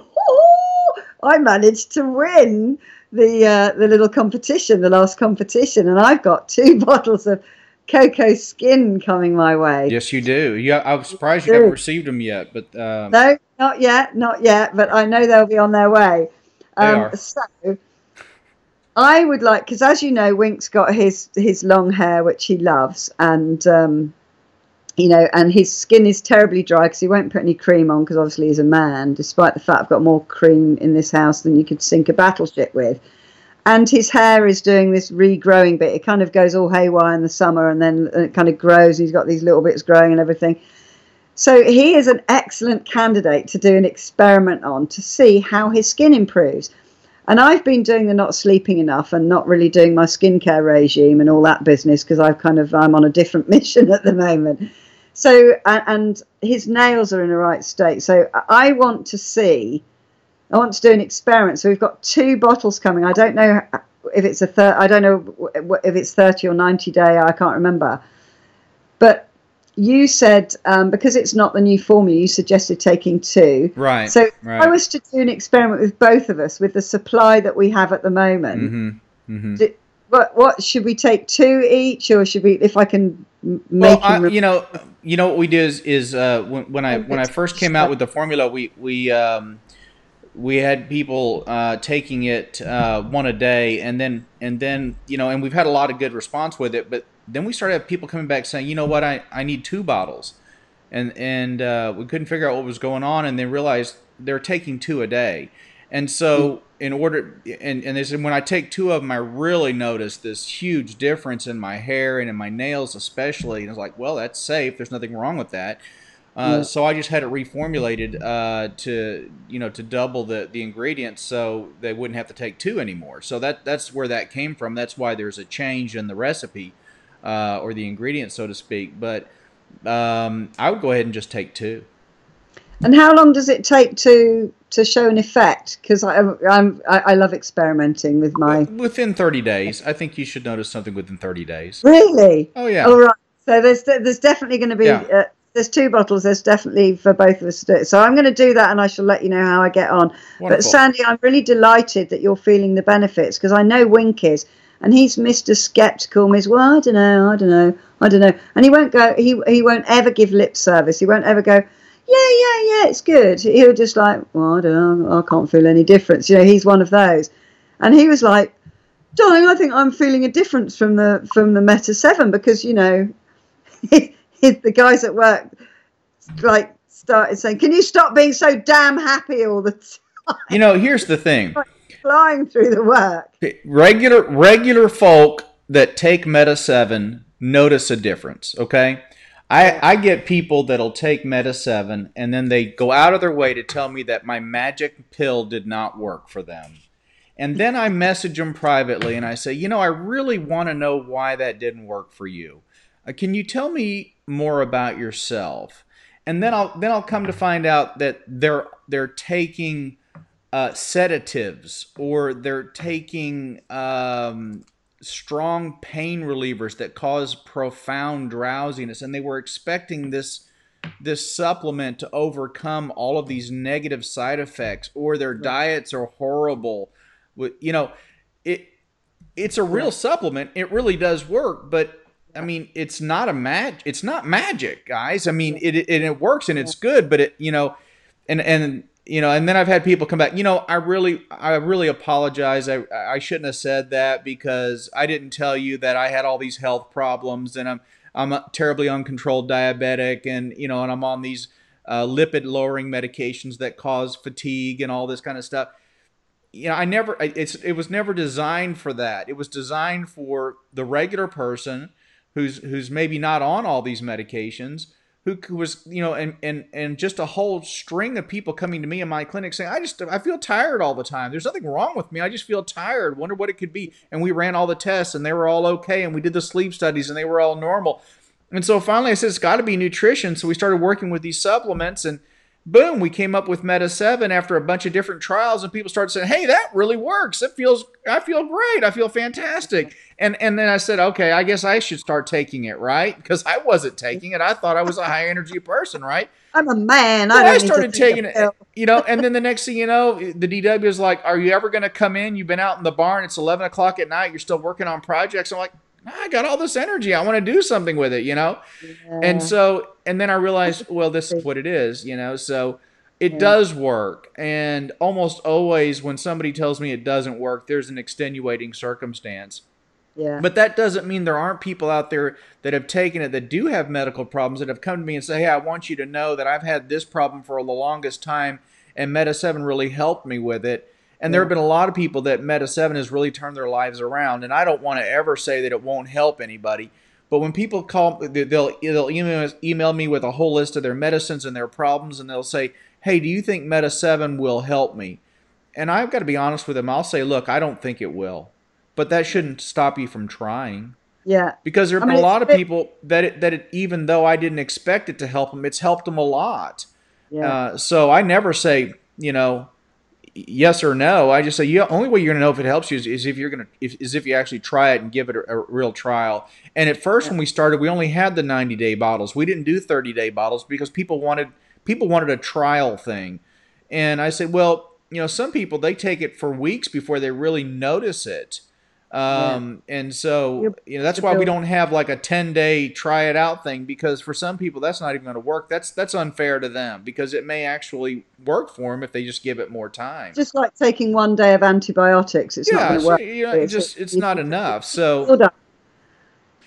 I managed to win the little competition, the last competition. And I've got 2 bottles of cocoa skin coming my way. Yes, you do. Yeah, I'm surprised you haven't received them yet, but no, not yet. But I know they'll be on their way. They are. So I would like, because as you know, Wink's got his long hair, which he loves, and you know, and his skin is terribly dry because he won't put any cream on, because obviously he's a man. Despite the fact I've got more cream in this house than you could sink a battleship with. And his hair is doing this regrowing bit. It kind of goes all haywire in the summer, and then it kind of grows. He's got these little bits growing and everything. So he is an excellent candidate to do an experiment on, to see how his skin improves. And I've been doing the not sleeping enough and not really doing my skincare regime and all that business, because I'm on a different mission at the moment. So, and his nails are in the right state. So I want to do an experiment. So we've got 2 bottles coming. I don't know if it's I don't know if it's 30 or 90 day. I can't remember. But you said, because it's not the new formula, you suggested taking 2. Right. So if I was to do an experiment with both of us with the supply that we have at the moment, what should we take 2 each, or should we, if I can make you know what we do is when I first came out with the formula, we had people taking it 1 a day, and then you know, and we've had a lot of good response with it. But then we started having people coming back saying, you know what, I need 2 bottles, and we couldn't figure out what was going on, and they realized they're taking 2 a day, and so in order, and they said, when I take 2 of them, I really notice this huge difference in my hair and in my nails especially. And I was like, well, that's safe. There's nothing wrong with that. So I just had it reformulated to double the ingredients, so they wouldn't have to take 2 anymore. So that's where that came from. That's why there's a change in the recipe or the ingredients, so to speak. But I would go ahead and just take 2. And how long does it take to show an effect? Because I love experimenting with my. Within 30 days, I think you should notice something within 30 days. Really? Oh yeah. All right. So there's definitely going to be. Yeah. There's 2 bottles. There's definitely for both of us to do it. So I'm going to do that, and I shall let you know how I get on. Wonderful. But Sandy, I'm really delighted that you're feeling the benefits, because I know Wink is, and he's Mr. Skeptical. Well, I don't know, and he won't go. He won't ever give lip service. He won't ever go, yeah, it's good. He was just like, well, I don't know, I can't feel any difference. He's one of those. And he was like, darling, I think I'm feeling a difference from the Meta 7 because, the guys at work like started saying, can you stop being so damn happy all the time? Here's the thing. Like flying through the work. Regular folk that take Meta 7 notice a difference, okay? Yeah. I get people that'll take Meta 7 and then they go out of their way to tell me that my magic pill did not work for them. And then I message them privately and I say, I really want to know why that didn't work for you. Can you tell me more about yourself? And then I'll come to find out that they're taking sedatives, or they're taking strong pain relievers that cause profound drowsiness, and they were expecting this supplement to overcome all of these negative side effects, or their diets are horrible. It's a real supplement. It really does work, but I mean, it's not it's not magic, guys. I mean, it works and it's good, but and then I've had people come back. I really apologize. I shouldn't have said that because I didn't tell you that I had all these health problems, and I'm a terribly uncontrolled diabetic, and and I'm on these lipid lowering medications that cause fatigue and all this kind of stuff. It was never designed for that. It was designed for the regular person who's maybe not on all these medications, who was, and just a whole string of people coming to me in my clinic saying, I feel tired all the time. There's nothing wrong with me. I just feel tired. Wonder what it could be. And we ran all the tests and they were all okay. And we did the sleep studies and they were all normal. And so finally I said, it's got to be nutrition. So we started working with these supplements, and boom, we came up with Meta 7 after a bunch of different trials, and people started saying, hey, that really works. I feel great. I feel fantastic. And then I said, okay, I guess I should start taking it, right? Because I wasn't taking it. I thought I was a high energy person, right? I'm a man. I started taking it, and then the next thing you know, the DW is like, are you ever going to come in? You've been out in the barn. It's 11 o'clock at night. You're still working on projects. I'm like, I got all this energy. I want to do something with it, Yeah. And then I realized, well, this is what it is, so it does work. And almost always when somebody tells me it doesn't work, there's an extenuating circumstance. Yeah. But that doesn't mean there aren't people out there that have taken it that do have medical problems, that have come to me and say, hey, I want you to know that I've had this problem for the longest time, and Meta 7 really helped me with it. And there have been a lot of people that Meta 7 has really turned their lives around. And I don't want to ever say that it won't help anybody. But when people call, they'll email me with a whole list of their medicines and their problems, and they'll say, hey, do you think Meta 7 will help me? And I've got to be honest with them. I'll say, look, I don't think it will. But that shouldn't stop you from trying. Yeah. Because there have been a lot of people that even though I didn't expect it to help them, it's helped them a lot. Yeah. So I never say, yes or no. I just say, yeah, only way you're gonna know if it helps you is if you actually try it and give it a real trial. And at first, when we started, we only had the 90-day bottles. We didn't do 30-day bottles because people wanted a trial thing. And I said, well, some people, they take it for weeks before they really notice it. And so that's why we don't have like a 10-day try it out thing, because for some people that's not even going to work. That's unfair to them, because it may actually work for them if they just give it more time. Just like taking 1 day of antibiotics, it's not going to work. It's not enough. So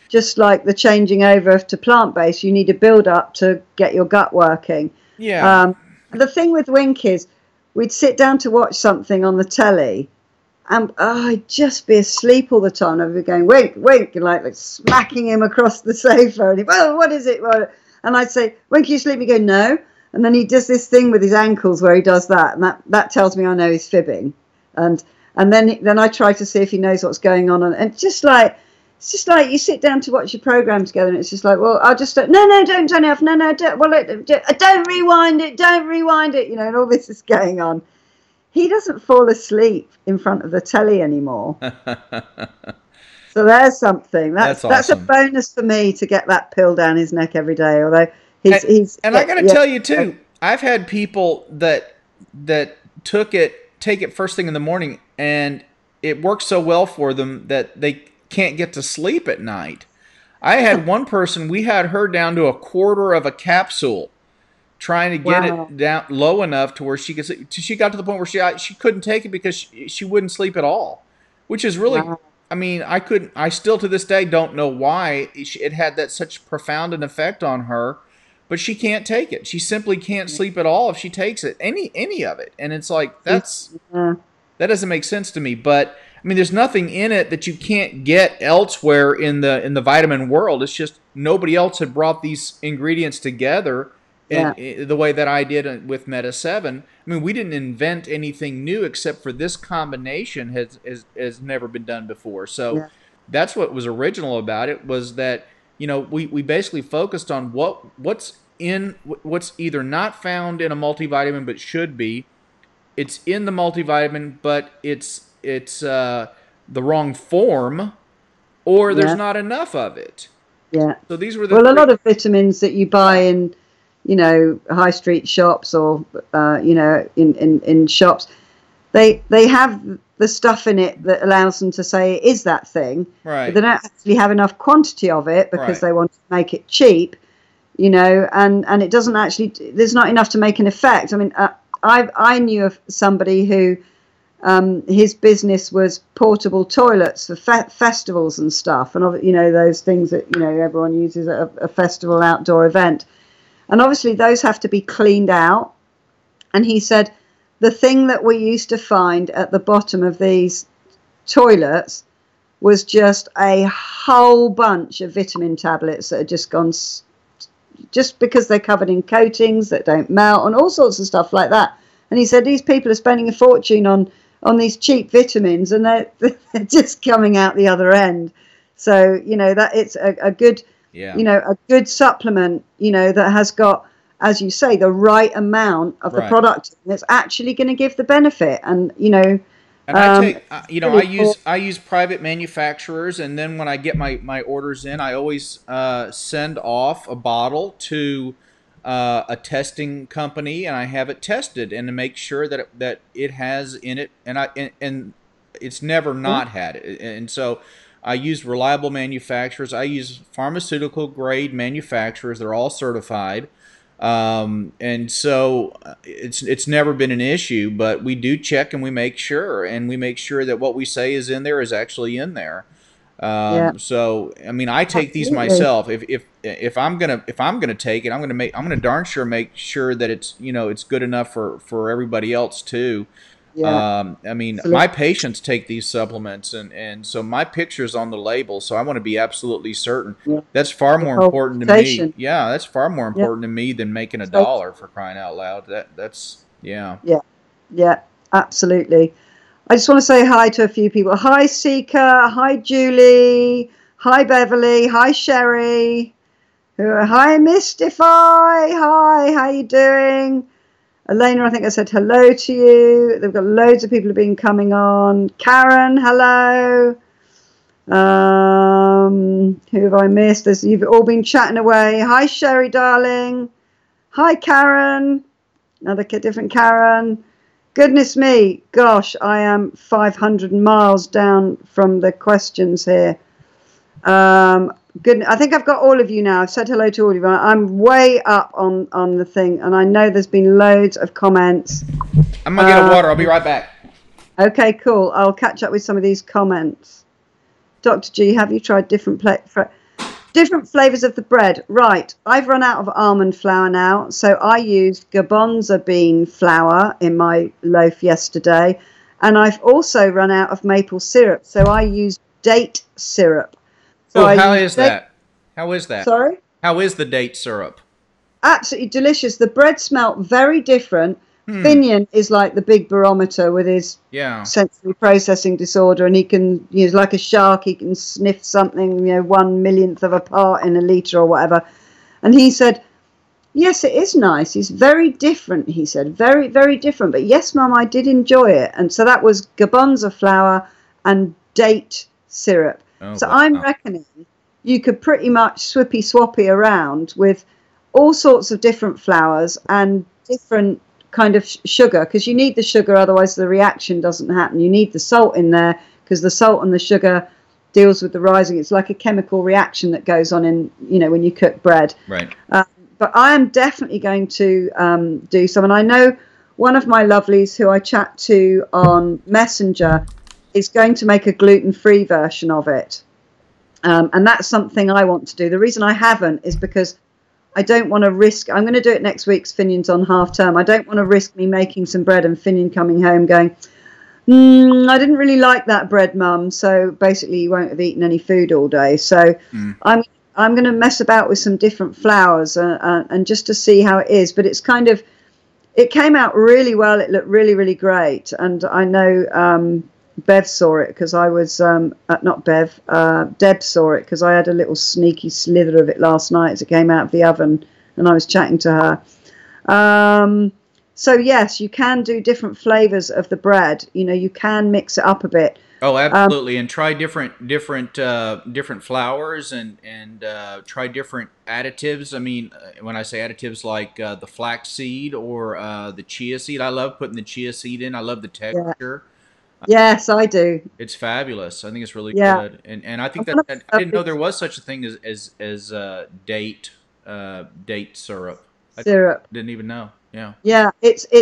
just like the changing over to plant-based, you need a build-up to get your gut working. Yeah. The thing with Wink is, we'd sit down to watch something on the telly, and I'd just be asleep all the time. I'd be going, Wink, Wink, and like smacking him across the sofa. And he'd, oh, what is it? And I'd say, Wink, you sleep? He'd go, no. And then he does this thing with his ankles where he does that. And that tells me I know he's fibbing. And then I try to see if he knows what's going on. And it's just like you sit down to watch your program together, and it's just like, well, I'll just, no, don't turn it off. No, don't, well, don't rewind it. And all this is going on. He doesn't fall asleep in front of the telly anymore. So there's something. That's awesome. That's a bonus for me to get that pill down his neck every day. Although he's I got to tell you too, I've had people that take it first thing in the morning, and it works so well for them that they can't get to sleep at night. I had one person, we had her down to a quarter of a capsule trying to get Wow. it down low enough to where she got to the point where she couldn't take it because she wouldn't sleep at all, which is really, Wow. I mean, I still to this day don't know why it had that such profound an effect on her, but she can't take it. She simply can't sleep at all if she takes it, any of it. And it's like, Yeah. that doesn't make sense to me. But I mean, there's nothing in it that you can't get elsewhere in the vitamin world. It's just nobody else had brought these ingredients together Yeah. in the way that I did with Meta 7. I mean, we didn't invent anything new except for this combination has never been done before. So Yeah. that's what was original about it, was that, we basically focused on what's either not found in a multivitamin but should be. It's in the multivitamin, but it's the wrong form, or there's Yeah. not enough of it. Yeah. So these were the Well, a three. lot of vitamins that you buy Yeah, in, high street shops or, in shops, they have the stuff in it that allows them to say it is that thing, but right, they don't actually have enough quantity of it because right, they want to make it cheap, and it doesn't actually, there's not enough to make an effect. I mean, I knew of somebody who, his business was portable toilets for festivals and stuff, and those things that everyone uses at a festival outdoor event, and obviously those have to be cleaned out. And he said the thing that we used to find at the bottom of these toilets was just a whole bunch of vitamin tablets that had just gone, just because they're covered in coatings that don't melt and all sorts of stuff like that. And he said these people are spending a fortune on these cheap vitamins, and they're just coming out the other end. So that it's a good, yeah, a good supplement, that has got, as you say, the right amount of the right. product that's actually going to give the benefit. And And I take, it's really important. I use private manufacturers, and then when I get my orders in, I always send off a bottle to a testing company, and I have it tested and to make sure that it has in it, and it's never Yeah, not had it. And so I use reliable manufacturers. I use pharmaceutical grade manufacturers. They're all certified. And so it's never been an issue, but we do check and we make sure, that what we say is in there is actually in there. yeah, So I mean, I take these absolutely. myself. If I'm gonna take it, I'm gonna darn sure make sure that it's good enough for everybody else too. Yeah, I mean, my absolutely. patients take these supplements, and so my picture's on the label, so I want to be absolutely certain. Yeah, That's far the more whole important to me. station. Yeah, that's far more Yeah, important to me than making a station. dollar, for crying out loud. That's yeah. Yeah, yeah, absolutely. I just want to say hi to a few people. Hi, Sika. Hi, Julie. Hi, Beverly. Hi, Sherry. Hi, Mystify. Hi, how you doing? Elena, I think I said hello to you. They've got loads of people who've been coming on. Karen, hello. Who have I missed? You've all been chatting away. Hi, Sherry, darling. Hi, Karen. Another different Karen. Goodness me, gosh, I am 500 miles down from the questions here. Good. I think I've got all of you now. I've said hello to all of you. I'm way up on the thing, and I know there's been loads of comments. I'm gonna get a water. I'll be right back. Okay, cool. I'll catch up with some of these comments. Dr. G, have you tried different flavors of the bread? Right. I've run out of almond flour now, so I used garbanzo bean flour in my loaf yesterday, and I've also run out of maple syrup, so I used date syrup. So Oh, I how used is date. that? How is that? Sorry? How is the date syrup? Absolutely delicious. The bread smelt very different. Hmm. Finian is like the big barometer with his Yeah. sensory processing disorder, and he can, he's like a shark. He can sniff something, 1/1,000,000th of a part in a litre or whatever. And he said, yes, it is nice. It's very different, he said. Very, very different. But yes, Mum, I did enjoy it. And so that was garbanzo flour and date syrup. Oh So I'm wow. reckoning you could pretty much swippy swappy around with all sorts of different flours and different kind of sugar, because you need the sugar, otherwise the reaction doesn't happen. You need the salt in there because the salt and the sugar deals with the rising. It's like a chemical reaction that goes on in, when you cook bread. Right. But but I am definitely going to do some. And I know one of my lovelies who I chat to on Messenger is going to make a gluten-free version of it. And that's something I want to do. The reason I haven't is because I don't want to risk. I'm going to do it next week. Finion's on half term. I don't want to risk me making some bread and Finion coming home going, I didn't really like that bread, Mum. So basically, you won't have eaten any food all day. So I'm going to mess about with some different flours and just to see how it is. But it's kind of, it came out really well. It looked really, really great. And I know Bev saw it because I was, not Bev, Deb saw it because I had a little sneaky slither of it last night as it came out of the oven and I was chatting to her. So yes, you can do different flavors of the bread. You know, you can mix it up a bit. Oh, absolutely, and try different flours and try different additives. I mean, when I say additives, like the flax seed or the chia seed, I love putting the chia seed in. I love the Yeah. texture. Yes, I do. It's fabulous. I think it's really Yeah. good, and I think And one of that I the didn't know there lovelies- was such a thing as date syrup. I syrup. didn't even know. Yeah. Yeah, it's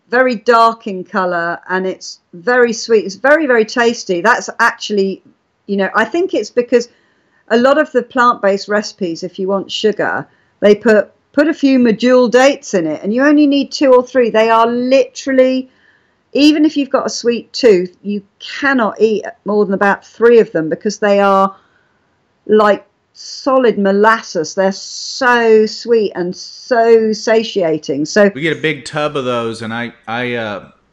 very dark in color and it's very sweet. It's very, very tasty. That's actually, you know, I think it's because a lot of the plant-based recipes, if you want sugar, they put a few medjool dates in it and you only need 2 or 3. They are literally, even if you've got a sweet tooth, you cannot eat more than about 3 of them because they are like solid molasses. They're so sweet and so satiating. So We get a big tub of those, and I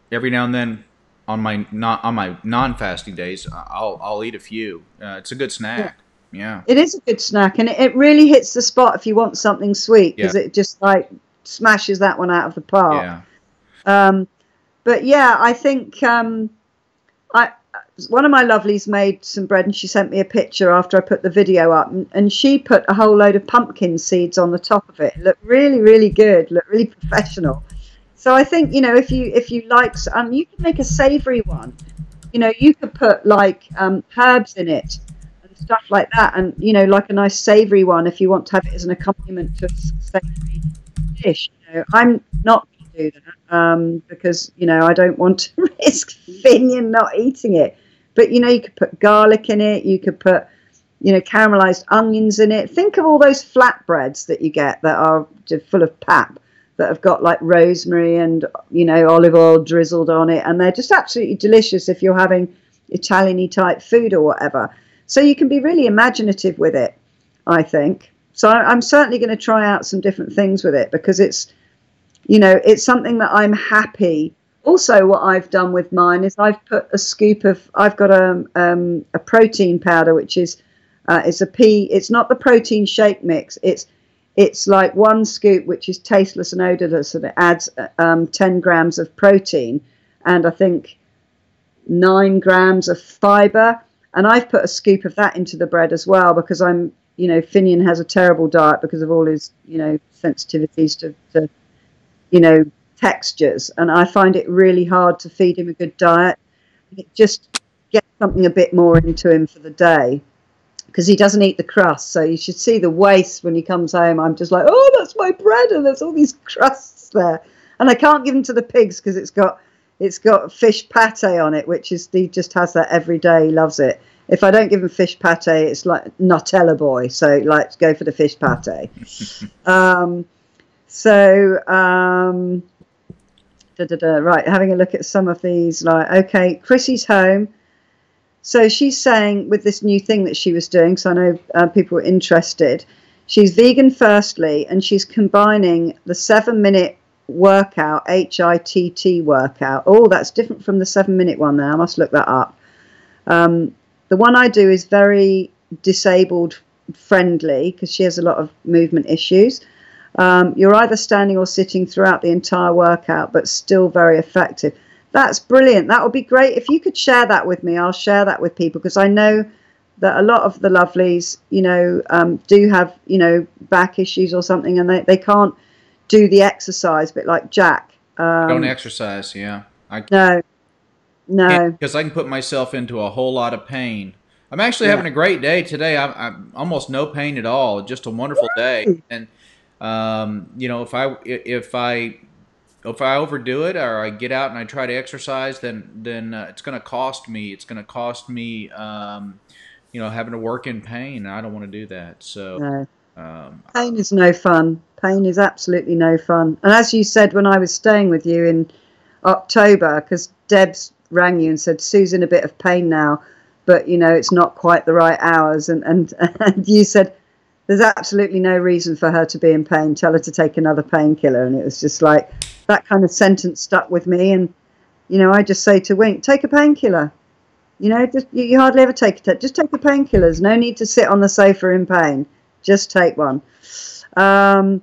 every now and then on my non-fasting days, I'll eat a few. It's a good yeah, snack. Yeah. it is a good snack, and it really hits the spot if you want something sweet Yeah. because it just like smashes that one out of the park. Yeah. Um, but yeah, I think I one of my lovelies made some bread and she sent me a picture after I put the video up and she put a whole load of pumpkin seeds on the top of it. It looked really, really good, looked really professional. So I think, you know, if you like, you can make a savoury one. You know, you could put like herbs in it and stuff like that, and you know, like a nice savoury one if you want to have it as an accompaniment to a savoury dish. You know, I'm not going to do that because you know I don't want to risk Finian not eating it. But you know, you could put garlic in it. You could put, you know, caramelized onions in it. Think of all those flatbreads that you get that are just full of pap that have got like rosemary and, you know, olive oil drizzled on it. And they're just absolutely delicious if you're having Italian-y type food or whatever. So you can be really imaginative with it, I think. So I'm certainly going to try out some different things with it because it's, you know, it's something that I'm happy. Also, what I've done with mine is I've put a scoop of, I've got a protein powder, which is, it's a pea, it's not the protein shake mix, it's like 1 scoop, which is tasteless and odorless, and it adds 10 grams of protein and I think 9 grams of fiber. And I've put a scoop of that into the bread as well because I'm, you know, Finian has a terrible diet because of all his, you know, sensitivities to you know, textures. And I find it really hard to feed him a good diet. It just gets something a bit more into him for the day because he doesn't eat the crust. So you should see the waste when he comes home. I'm just like, oh, that's my bread and there's all these crusts there. And I can't give them to the pigs because it's got fish pate on it, which is, he just has that every day. He loves it. If I don't give him fish pate, it's like Nutella boy. So like, go for the fish pate. Right, having a look at some of these. Like, okay, Chrissy's home. So she's saying with this new thing that she was doing, so I know people were interested. She's vegan firstly, and she's combining the 7-minute workout, HITT workout. Oh, that's different from the 7-minute one there. I must look that up. The one I do is very disabled friendly because she has a lot of movement issues. You're either standing or sitting throughout the entire workout, but still very effective. That's brilliant. That would be great. If you could share that with me, I'll share that with people because I know that a lot of the lovelies, you know, do have, you know, back issues or something and they can't do the exercise, but like Jack. Don't exercise, yeah. No, Can't no. because I can put myself into a whole lot of pain. I'm actually Yeah. having a great day today. I'm almost no pain at all. Just a wonderful day. And if I overdo it or I get out and I try to exercise, then it's going to cost me. It's going to cost me, having to work in pain. I don't want to do that. So, No. um, Pain is no fun. Pain is absolutely no fun. And as you said when I was staying with you in October, because Debs rang you and said Sue's in a bit of pain now, but it's not quite the right hours, and and you said there's absolutely no reason for her to be in pain. Tell her to take another painkiller, and it was just like that kind of sentence stuck with me. And I just say to Wink, take a painkiller. Just, you hardly ever take it. Just take the painkillers. No need to sit on the sofa in pain. Just take one. Um,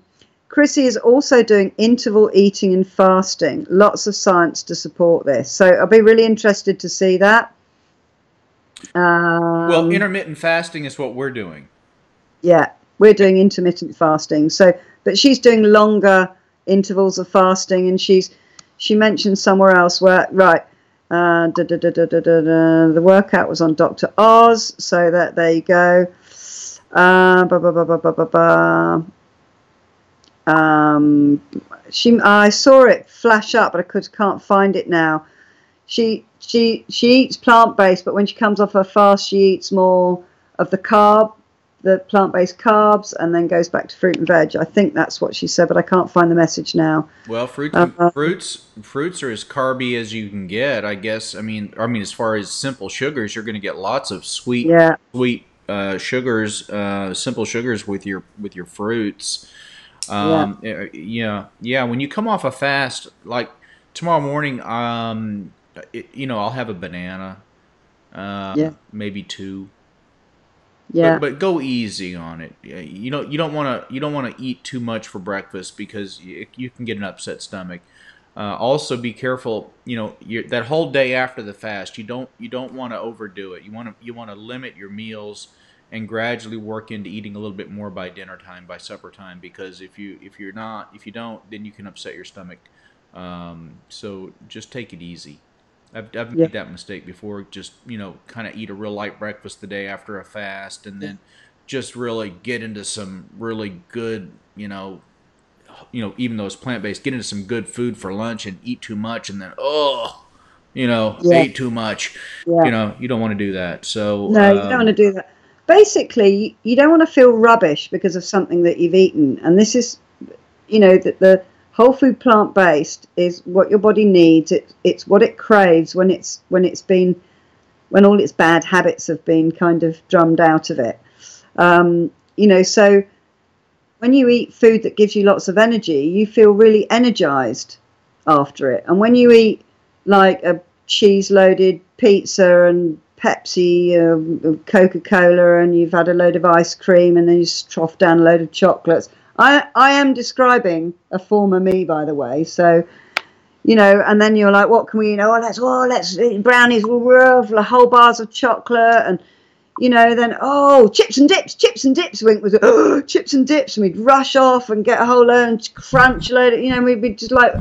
Chrissy is also doing interval eating and fasting. Lots of science to support this. So I'll be really interested to see that. well, Um, intermittent fasting is what we're doing. yeah, we're doing intermittent fasting. So, but she's doing longer intervals of fasting, and she mentioned somewhere else where right. The workout was on Dr. Oz, so that there you go. Ba, ba, ba, ba, ba, ba, ba. I saw it flash up, but can't find it now. She eats plant based, but when she comes off her fast, she eats more of the plant based carbs, and then goes back to fruit and veg. I think that's what she said, but I can't find the message now. Well, fruits are as carby as you can get, I guess. I mean, as far as simple sugars, you're going to get lots of Yeah, sweet sugars, simple sugars with your fruits. yeah, Yeah. When you come off a fast, like tomorrow morning, I'll have a banana, yeah, maybe two, but yeah, go easy on it. Yeah, you don't want to eat too much for breakfast because you can get an upset stomach. Also, be careful. That whole day after the fast, you don't want to overdo it. You want to limit your meals and gradually work into eating a little bit more by dinner time, by supper time. Because if you don't, then you can upset your stomach. So just take it easy. I've yeah, made that mistake before. Just kind of eat a real light breakfast the day after a fast, and then just really get into some really good, even though it's plant based, get into some good food for lunch and eat too much, and then yeah, ate too much. yeah. You don't want to do that. So No, you don't want to do that. Basically, you don't want to feel rubbish because of something that you've eaten. And this is, that the whole food plant based is what your body needs. It's what it craves when all its bad habits have been kind of drummed out of it. So when you eat food that gives you lots of energy, you feel really energized after it. And when you eat like a cheese loaded pizza and Pepsi, Coca-Cola, and you've had a load of ice cream and then you trough down a load of chocolates. I am describing a former me, by the way. So, and then you're like, what can we eat? Let's eat brownies. We'll have whole bars of chocolate and, then, chips and dips. Wink was, chips and dips. And we'd rush off and get a whole load and crunch a load. We'd be just like,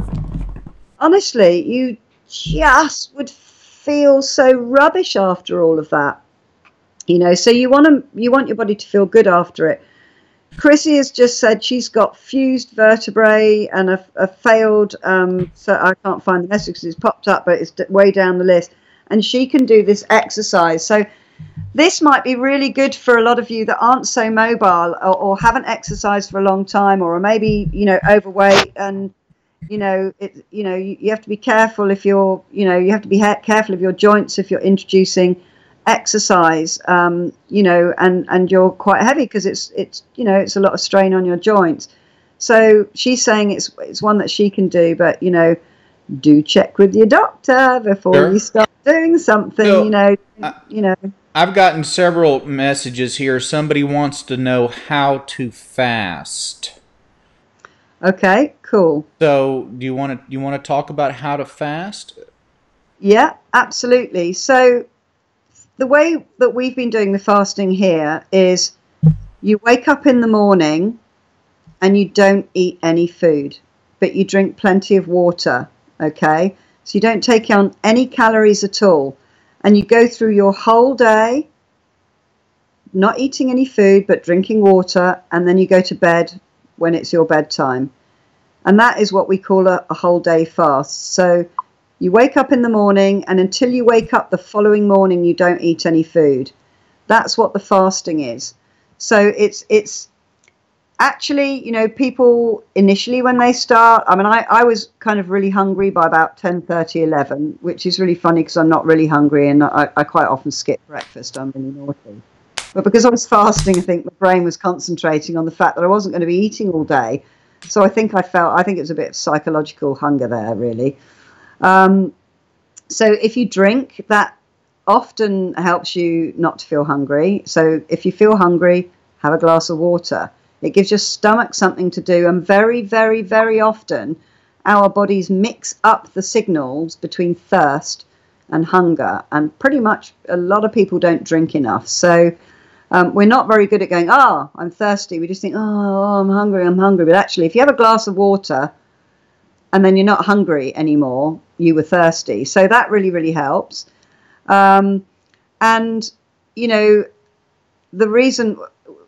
honestly, you just would feel so rubbish after all of that. So you want your body to feel good after it. Chrissy has just said she's got fused vertebrae and a failed, so I can't find the message because it's popped up, but it's way down the list. And she can do this exercise. So this might be really good for a lot of you that aren't so mobile or haven't exercised for a long time, or are maybe, overweight. And, you have to be careful if you have to be careful of your joints if you're introducing exercise, and you're quite heavy because it's a lot of strain on your joints. So she's saying it's one that she can do, but do check with your doctor before you sure. start doing something. So I, You know. I've gotten several messages here. Somebody wants to know how to fast. Okay, cool. So do you want to talk about how to fast? Yeah, absolutely. So the way that we've been doing the fasting here is you wake up in the morning and you don't eat any food, but you drink plenty of water. Okay, so you don't take on any calories at all, and you go through your whole day not eating any food, but drinking water, and then you go to bed when it's your bedtime. And that is what we call a whole day fast. So you wake up in the morning, and until you wake up the following morning, you don't eat any food. That's what the fasting is. So it's actually, people initially when they start, I mean, I was kind of really hungry by about 10:30, 11, which is really funny because I'm not really hungry, and I quite often skip breakfast. I'm really naughty. But because I was fasting, I think my brain was concentrating on the fact that I wasn't going to be eating all day. So I think it was a bit of psychological hunger there, really. So if you drink, that often helps you not to feel hungry. So if you feel hungry, have a glass of water. It gives your stomach something to do. And very, very, very often, our bodies mix up the signals between thirst and hunger. And pretty much a lot of people don't drink enough. So we're not very good at going, I'm thirsty. We just think, I'm hungry. But actually, if you have a glass of water and then you're not hungry anymore, you were thirsty. So that really, really helps. And, the reason,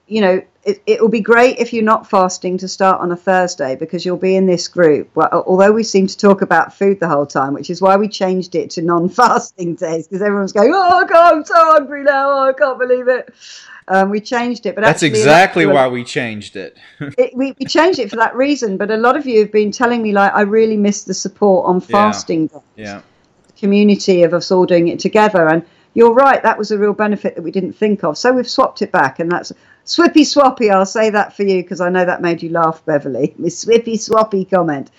it will be great if you're not fasting to start on a Thursday, because you'll be in this group. Well, although we seem to talk about food the whole time, which is why we changed it to non-fasting days, because everyone's going, oh God, I'm so hungry now. Oh, I can't believe it. We changed it. But that's exactly why we changed it. We changed it for that reason. But a lot of you have been telling me, I really miss the support on fasting days. Yeah. The community of us all doing it together. And you're right, that was a real benefit that we didn't think of. So we've swapped it back, and that's Swippy Swappy. I'll say that for you because I know that made you laugh, Beverly. Miss Swippy Swappy comment.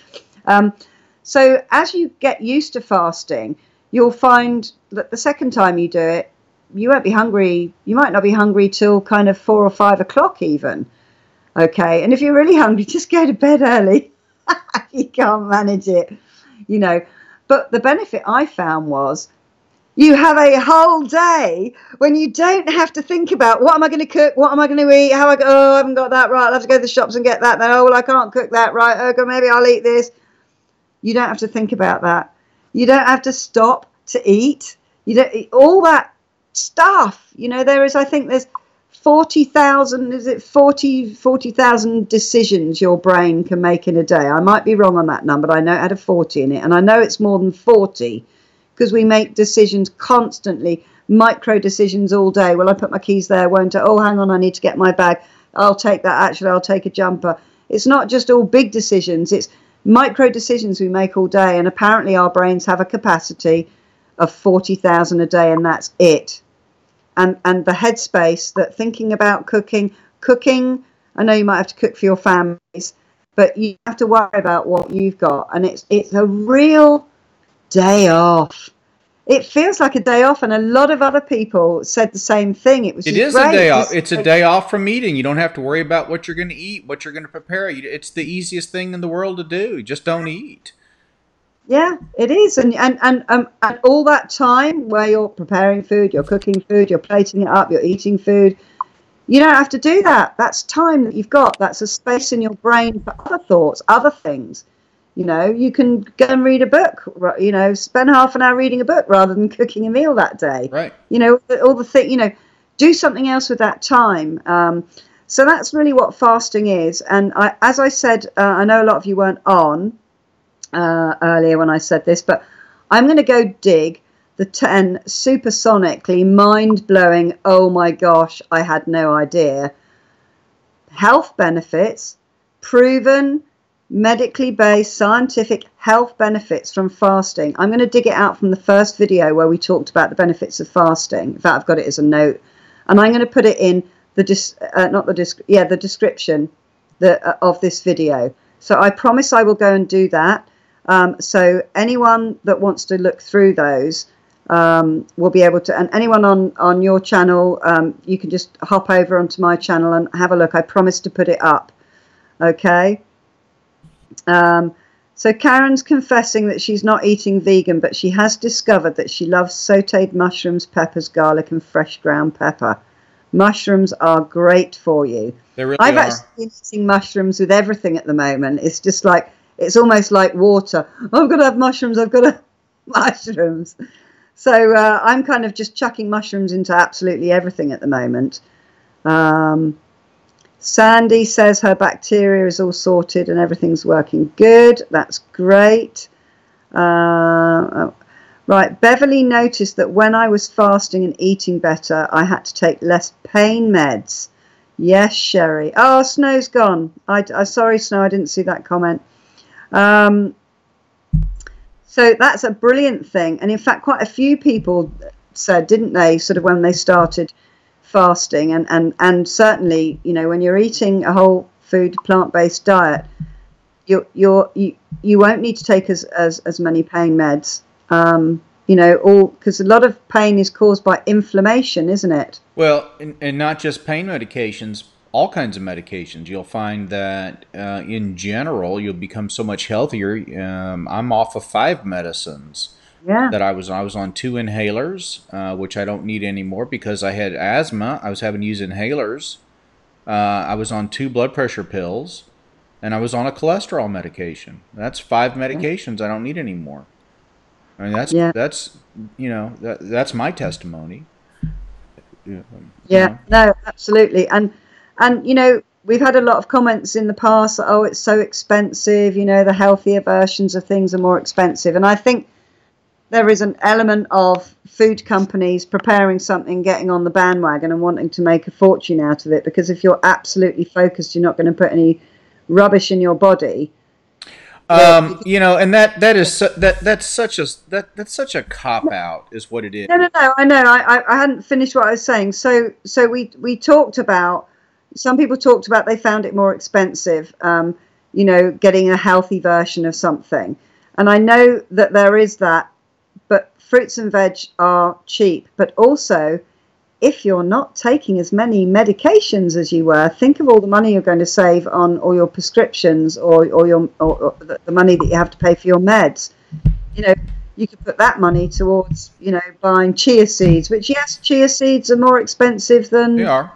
So as you get used to fasting, you'll find that the second time you do it, you won't be hungry. You might not be hungry till kind of 4 or 5 o'clock even. Okay. And if you're really hungry, just go to bed early. You can't manage it, But the benefit I found was you have a whole day when you don't have to think about what am I going to cook, what am I going to eat, I haven't got that right, I'll have to go to the shops and get that. Then, I can't cook that right. Okay, maybe I'll eat this. You don't have to think about that. You don't have to stop to eat. You don't all that stuff. There's 40,000 decisions your brain can make in a day. I might be wrong on that number, but I know it had a 40 in it, and I know it's more than 40 because we make decisions constantly, micro decisions all day. Will I put my keys there? Won't I? Oh, hang on, I need to get my bag. I'll take that. Actually, I'll take a jumper. It's not just all big decisions. It's micro decisions we make all day, and apparently our brains have a capacity of 40,000 a day, and that's it. And the headspace that thinking about cooking, I know you might have to cook for your families, but you have to worry about what you've got. And it's a real day off. It feels like a day off, and a lot of other people said the same thing. It is great. A day off. It's a day off from eating. You don't have to worry about what you're going to eat, what you're going to prepare. It's the easiest thing in the world to do. You just don't eat. Yeah, it is. And all that time where you're preparing food, you're cooking food, you're plating it up, you're eating food, you don't have to do that. That's time that you've got. That's a space in your brain for other thoughts, other things. You can go and read a book, spend half an hour reading a book rather than cooking a meal that day. Right. All the thing, do something else with that time. So that's really what fasting is. And as I said, I know a lot of you weren't on earlier when I said this, but I'm going to go dig the 10 supersonically mind-blowing, oh my gosh, I had no idea, health benefits, proven, medically based, scientific health benefits from fasting. I'm going to dig it out from the first video where we talked about the benefits of fasting. In fact, I've got it as a note, and I'm going to put it in the description of this video. So I promise I will go and do that. So anyone that wants to look through those will be able to, and anyone on your channel, you can just hop over onto my channel and have a look. I promise to put it up. Okay. So Karen's confessing that she's not eating vegan, but she has discovered that she loves sautéed mushrooms, peppers, garlic, and fresh ground pepper. Mushrooms are great for you. They really I've are. actually been eating mushrooms with everything at the moment. It's just like, it's almost like water. I've got to have mushrooms. I've got to have mushrooms. So I'm kind of just chucking mushrooms into absolutely everything at the moment. Um, Sandy says her bacteria is all sorted and everything's working good. That's great. Right, Beverly noticed that when I was fasting and eating better, I had to take less pain meds. Yes, Sherry. Oh, Snow's gone. Sorry, Snow, I didn't see that comment. So that's a brilliant thing. And in fact, quite a few people said, didn't they, sort of when they started fasting, and certainly, you know, when you're eating a whole food plant-based diet, you won't need to take as many pain meds. You know, all because a lot of pain is caused by inflammation, isn't it? Well, and not just pain medications, all kinds of medications. You'll find that in general, you'll become so much healthier. I'm off of 5 medicines Yeah, that I was on. I was on 2 inhalers, which I don't need anymore because I had asthma. I was having to use inhalers. I was on 2 blood pressure pills, and I was on a cholesterol medication. That's 5 medications I don't need anymore. I mean, yeah, that's that's my testimony. You yeah. No, absolutely. And you know, we've had a lot of comments in the past that, oh, it's so expensive. You know, the healthier versions of things are more expensive, and I think there is an element of food companies preparing something, getting on the bandwagon and wanting to make a fortune out of it, because if you're absolutely focused, you're not going to put any rubbish in your body. You You know, and that is that's such a cop out, is what it is. no, I know. I hadn't finished what I was saying. So we talked about, some people talked about they found it more expensive, you know, getting a healthy version of something. And I know that there is that, but fruits and veg are cheap. But also, if you're not taking as many medications as you were, think of all the money you're going to save on all your prescriptions, or the money that you have to pay for your meds. You know, you could put that money towards, you know, buying chia seeds, which, yes, chia seeds are more expensive They than are,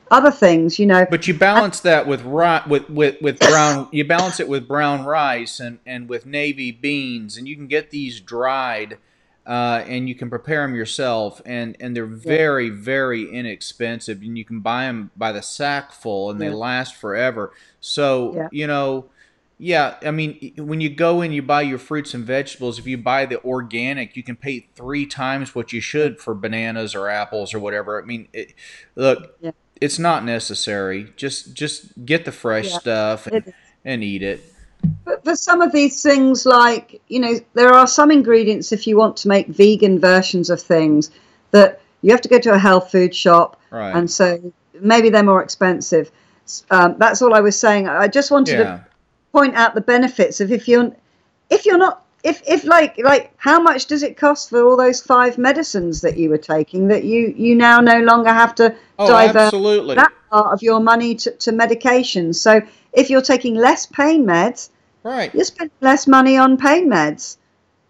other things, you know. but you And balance that with with brown. You balance it with brown rice and with navy beans, and you can get these dried, and you can prepare them yourself, and they're yeah, very inexpensive, and you can buy them by the sack full, and they yeah, last forever. So yeah, you know, yeah, I mean, when you go and you buy your fruits and vegetables, if you buy the organic, you can pay 3 times what you yeah, should for bananas or apples or whatever. I mean, look, yeah, it's not necessary. Just get the fresh yeah. stuff It is. and eat it. But for some of these things, like, you know, there are some ingredients, if you want to make vegan versions of things, that you have to go to a health food shop, Right. and so maybe they're more expensive. That's all I was saying. I just wanted to Yeah. point out the benefits of, if you're not, if like how much does it cost for all those 5 medicines that you were taking, that you now no longer have to Oh, divert absolutely. that part of your money to medications. So if you're taking less pain meds, Right. you spend less money on pain meds.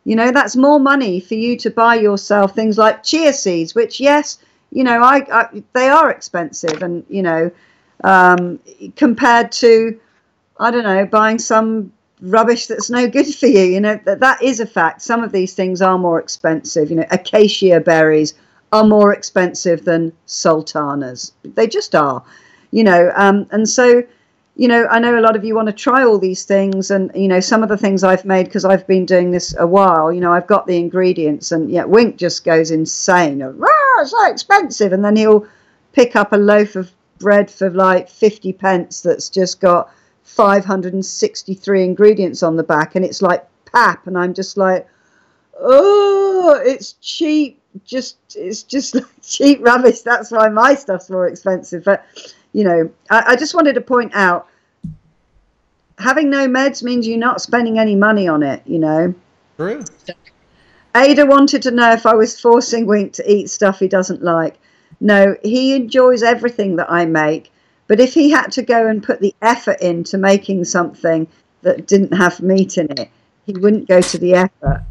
You know, that's more money for you to buy yourself things like chia seeds, which, yes, you know, they are expensive, and, you know, compared to, I don't know, buying some rubbish that's no good for you. You know, that is a fact. Some of these things are more expensive. You know, acacia berries are more expensive than sultanas. They just are, you know, and so, you know, I know a lot of you want to try all these things, and, you know, some of the things I've made, because I've been doing this a while, you know, I've got the ingredients, and yeah, Wink just goes insane. Oh, it's so expensive. And then he'll pick up a loaf of bread for like 50 pence that's just got 563 ingredients on the back, and it's like pap, and I'm just like, oh, it's cheap. It's just like cheap rubbish. That's why my stuff's more expensive. But, you know, I just wanted to point out, having no meds means you're not spending any money on it, you know. True. Ada wanted to know if I was forcing Wink to eat stuff he doesn't like. No, he enjoys everything that I make. But if he had to go and put the effort into making something that didn't have meat in it, he wouldn't go to the effort,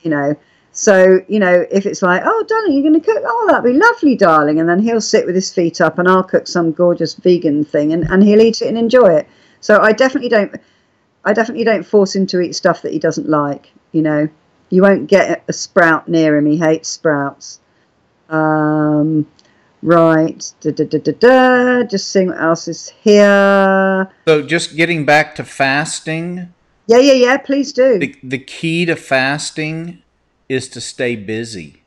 you know. So, you know, if it's like, oh, darling, you're going to cook? Oh, that'd be lovely, darling. And then he'll sit with his feet up, and I'll cook some gorgeous vegan thing, and he'll eat it and enjoy it. So I definitely don't force him to eat stuff that he doesn't like, you know. You won't get a sprout near him. He hates sprouts. Um, Right. Just seeing what else is here. So just getting back to fasting, Yeah. Please do. the key to fasting is to stay busy.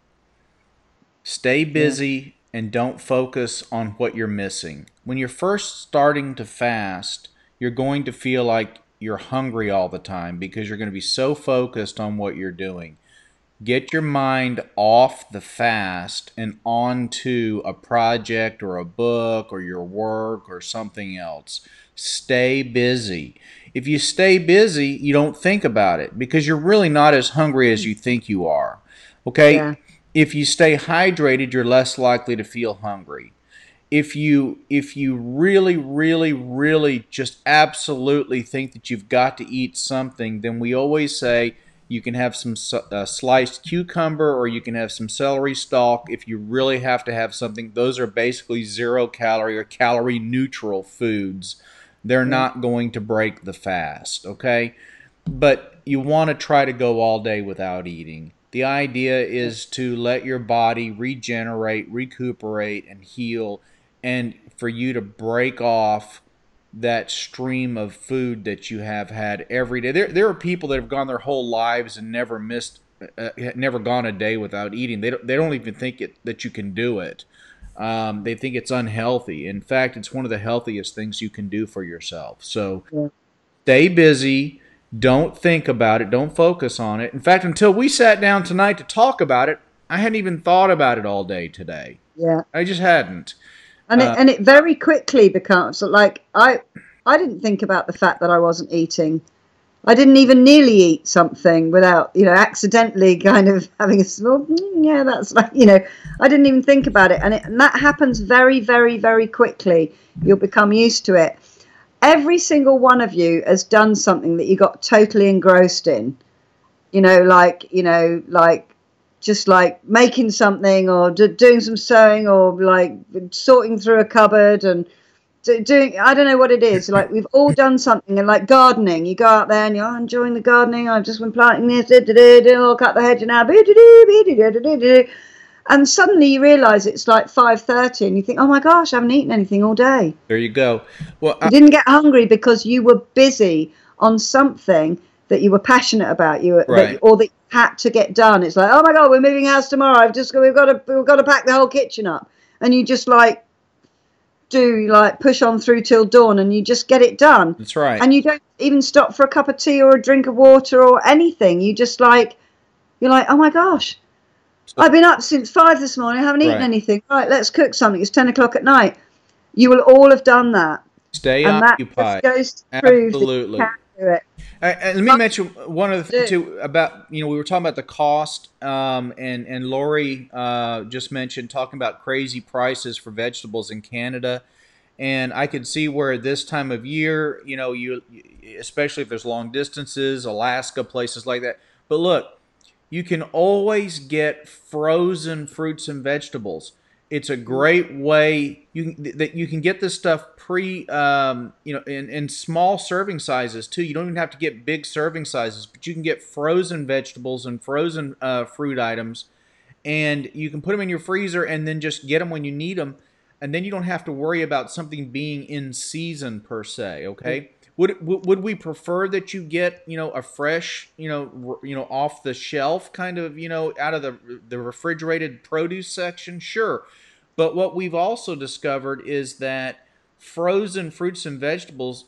Stay Yeah. busy and don't focus on what you're missing. When you're first starting to fast, you're going to feel like you're hungry all the time because you're going to be so focused on what you're doing. Get your mind off the fast and onto a project or a book or your work or something else. Stay busy. If you stay busy, you don't think about it because you're really not as hungry as you think you are. Okay? Yeah. If you stay hydrated, you're less likely to feel hungry. If you really just absolutely think that you've got to eat something, then we always say you can have some sliced cucumber or you can have some celery stalk. If you really have to have something, those are basically 0 calorie or calorie neutral foods. They're Yeah. not going to break the fast, okay? But you want to try to go all day without eating. The idea is to let your body regenerate, recuperate, and heal, and for you to break off that stream of food that you have had every day. There are people that have gone their whole lives and never gone a day without eating. They don't even think that you can do it. They think it's unhealthy. In fact, it's one of the healthiest things you can do for yourself. So Yeah. stay busy. Don't think about it. Don't focus on it. In fact, until we sat down tonight to talk about it, I hadn't even thought about it all day today. Yeah. I just hadn't. And it very quickly becomes like I didn't think about the fact that I wasn't eating. I didn't even nearly eat something without, accidentally kind of having a small, yeah, that's like, I didn't even think about it. And that happens very, very, very quickly. You'll become used to it. Every single one of you has done something that you got totally engrossed in, like just like making something or doing some sewing or like sorting through a cupboard and doing, I don't know what it is, like we've all done something. And like gardening, you go out there and you're enjoying the gardening. I've just been planting this, I'll cut the hedge now, and suddenly you realize it's like 5:30 and you think, oh my gosh, I haven't eaten anything all day. There you go. Well, You didn't get hungry because you were busy on something that you were passionate about, right. or that you had to get done. It's like, oh my god, we're moving house tomorrow. We've got to pack the whole kitchen up, and you just like push on through till dawn, and you just get it done. That's right. And you don't even stop for a cup of tea or a drink of water or anything. You're like, oh my gosh, So, I've been up since 5 this morning. I haven't eaten right. anything. Right, let's cook something. It's 10 o'clock at night. You will all have done that. Stay And that just occupied. goes to prove that you can Absolutely. do it. Let me But mention one other thing do. too about we were talking about the cost, and Lori just mentioned talking about crazy prices for vegetables in Canada, and I could see where this time of year, you especially if there's long distances, Alaska, places like that. But look, you can always get frozen fruits and vegetables. It's a great way that you can get this stuff in small serving sizes too. You don't even have to get big serving sizes, but you can get frozen vegetables and frozen fruit items, and you can put them in your freezer and then just get them when you need them, and then you don't have to worry about something being in season per se. Okay. Would we prefer that you get a fresh off the shelf kind of out of the refrigerated produce section? Sure, but what we've also discovered is that frozen fruits and vegetables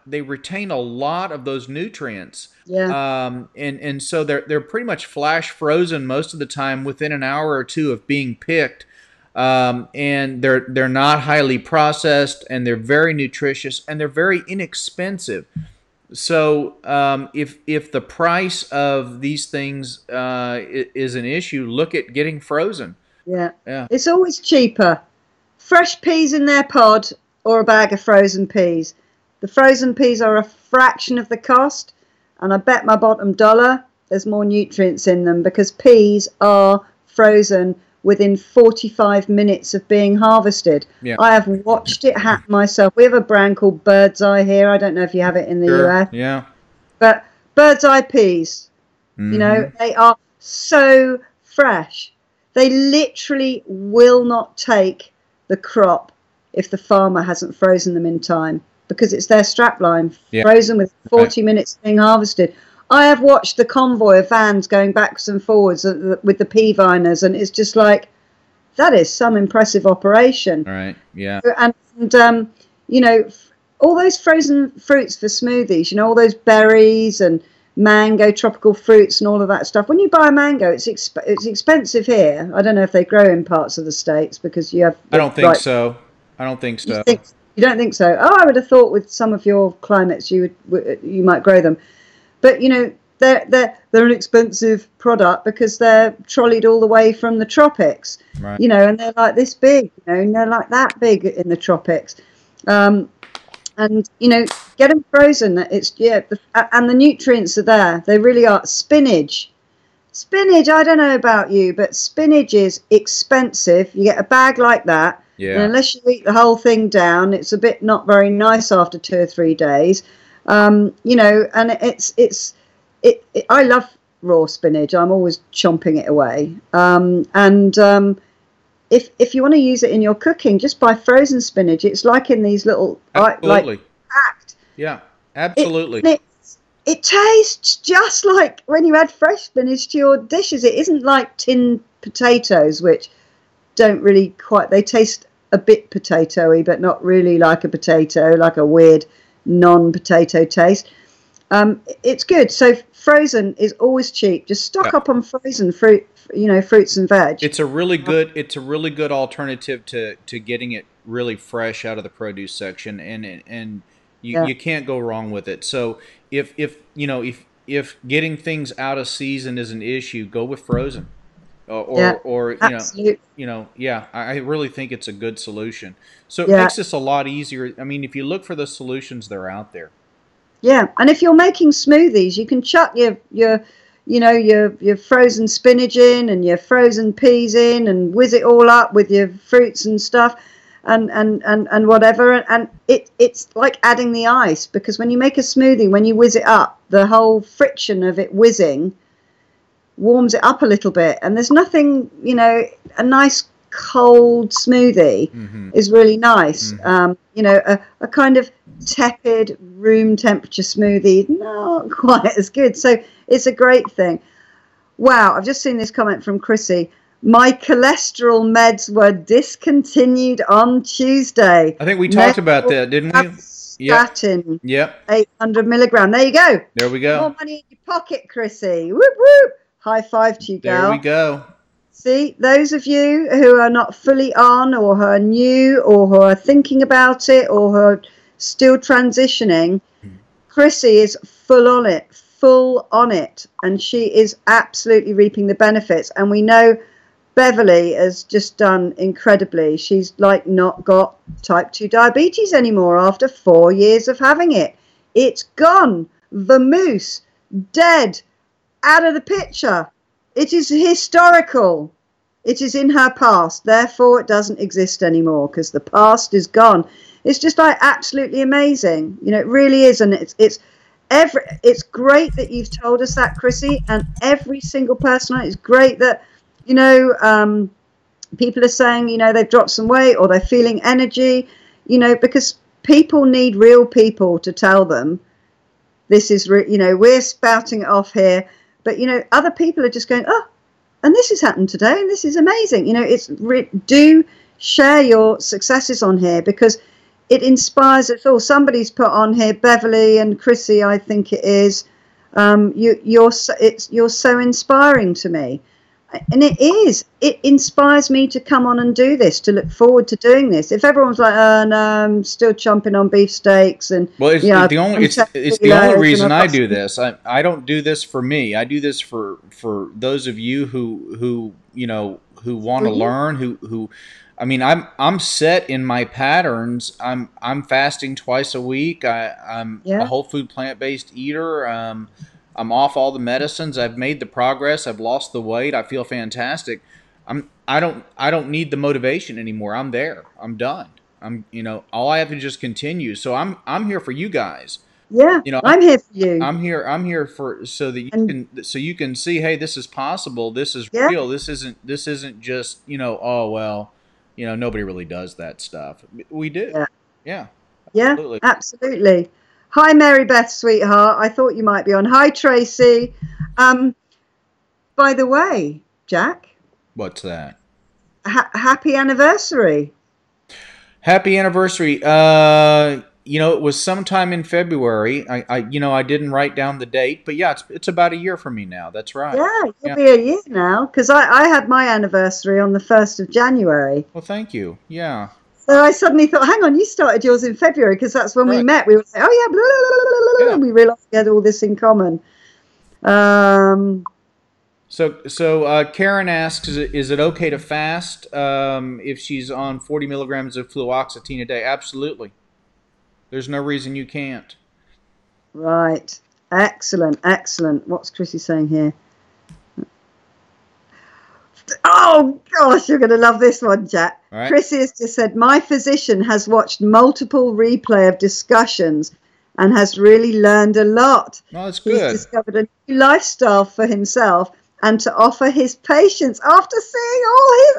they retain a lot of those nutrients, Yeah, and so they're pretty much flash frozen most of the time within an hour or two of being picked, and they're not highly processed, and they're very nutritious, and they're very inexpensive. So if the price of these things is an issue, look at getting frozen. yeah. Yeah, It's always cheaper. Fresh peas in their pod or a bag of frozen peas. The frozen peas are a fraction of the cost, and I bet my bottom dollar there's more nutrients in them because peas are frozen within 45 minutes of being harvested. yeah, I have watched it happen myself. We have a brand called Bird's Eye here. I don't know if you have it in the sure, US, yeah. but Bird's Eye peas, Mm-hmm. they are so fresh. They literally will not take the crop if the farmer hasn't frozen them in time, because it's their strapline, Yeah. frozen with Right. 40 minutes being harvested. I have watched the convoy of vans going backwards and forwards with the pea viners, and it's just like, that is some impressive operation. All right. Yeah. And you know, all those frozen fruits for smoothies, all those berries and mango, tropical fruits, and all of that stuff. When you buy a mango, it's expensive here. I don't know if they grow in parts of the States because you have I the don't think right. so. I don't think You so. think you don't think so? Oh, I would have thought with some of your climates you might grow them, but they're an expensive product because they're trolleyed all the way from the tropics, Right. and they're like this big, and they're like that big in the tropics. And get them frozen. And the nutrients are there. They really are. Spinach, I don't know about you, but spinach is expensive. You get a bag like that, and Yeah. unless you eat the whole thing down, it's a bit not very nice after 2 or 3 days. And I love raw spinach. I'm always chomping it away. And if you want to use it in your cooking, just buy frozen spinach. It's like in these little like Absolutely. packed. Yeah. It Absolutely. it it tastes just like when you add fresh spinach to your dishes. It isn't like tin potatoes, which don't really quite. They taste a bit potatoey, but not really like a potato, like a weird non-potato taste. It's good. So frozen is always cheap. Just Yeah. stock up on frozen fruit, fruits and veg. It's a really good alternative to getting it really fresh out of the produce section, and you Yeah, you can't go wrong with it. So if getting things out of season is an issue, go with frozen. Or yeah, or absolutely. yeah, I really think it's a good solution. So it Yeah, makes this a lot easier. I mean, if you look for the solutions, they're out there. yeah. And if you're making smoothies, you can chuck your frozen spinach in and your frozen peas in and whiz it all up with your fruits and stuff and whatever. And it's like adding the ice, because when you make a smoothie, when you whiz it up, the whole friction of it whizzing warms it up a little bit. And there's nothing, a nice cold smoothie Mm-hmm. is really nice. Mm-hmm. A kind of tepid room temperature smoothie, not quite as good. So it's a great thing. Wow, I've just seen this comment from Chrissy. My cholesterol meds were discontinued on Tuesday. I think we talked about that, didn't we? Yep. Statin, Yep. 800 milligram. There you go. There we go. More money in your pocket, Chrissy. Whoop whoop. High five to you, There we gal. go. See, those of you who are not fully on, or who are new, or who are thinking about it, or who are still transitioning, Chrissy is full on it, and she is absolutely reaping the benefits. And we know Beverly has just done incredibly. She's like not got type 2 diabetes anymore after 4 years of having it. It's gone. Vamoose, dead, out of the picture. It is historical. It is in her past. Therefore, it doesn't exist anymore because the past is gone. It's just like absolutely amazing. It really is. And it's great that you've told us that, Chrissy, and every single person. It's great that, people are saying, they've dropped some weight or they're feeling energy, because people need real people to tell them this is, we're spouting it off here, but, other people are just going, oh, and this has happened today and this is amazing. Do share your successes on here, because it inspires us all. Somebody's put on here, Beverly and Chrissy, I think it is. You're so inspiring to me. And it is. It inspires me to come on and do this, to look forward to doing this. If everyone's like, "Oh no, I'm still chomping on beefsteaks," and Well, it's, yeah, it's the only I'm it's 10 it's the only kilos and reason I've I got do some. this. I don't do this for me. I do this for those of you who want For to you. learn. Who I mean, I'm set in my patterns. I'm fasting twice a week. I'm a Yeah, whole food plant based eater. I'm off all the medicines. I've made the progress. I've lost the weight. I feel fantastic. I don't need the motivation anymore. I'm there. I'm done. All I have to just continue. So I'm here for you guys. yeah. You know, I'm here for you. I'm here for so that And you can see, hey, this is possible. This is yeah, real. This isn't just, oh well, nobody really does that stuff. We do. Yeah. Yeah, Yeah, absolutely. absolutely. Hi, Mary Beth, sweetheart. I thought you might be on. Hi, Tracy. Um, by the way, Jack, What's that? happy anniversary. Happy anniversary. It was sometime in February. I didn't write down the date, but yeah, it's about a year for me now. That's right. Yeah, you'll Yeah. be a year now because I had my anniversary on the 1st of January. Well, thank you. Yeah. So I suddenly thought, hang on, you started yours in February because that's when we Right. met. We were like, oh, yeah, blah, blah, blah, blah, blah, blah, Yeah. and we realized we had all this in common. Um, So Karen asks, is it okay to fast if she's on 40 milligrams of fluoxetine a day? Absolutely. There's no reason you can't. right. Excellent, excellent. What's Chrissy saying here? Oh gosh, you're going to love this one, Jack. All right. Chrissy has just said, my physician has watched multiple replay of discussions and has really learned a lot. Well, that's He's good. discovered a new lifestyle for himself and to offer his patients after seeing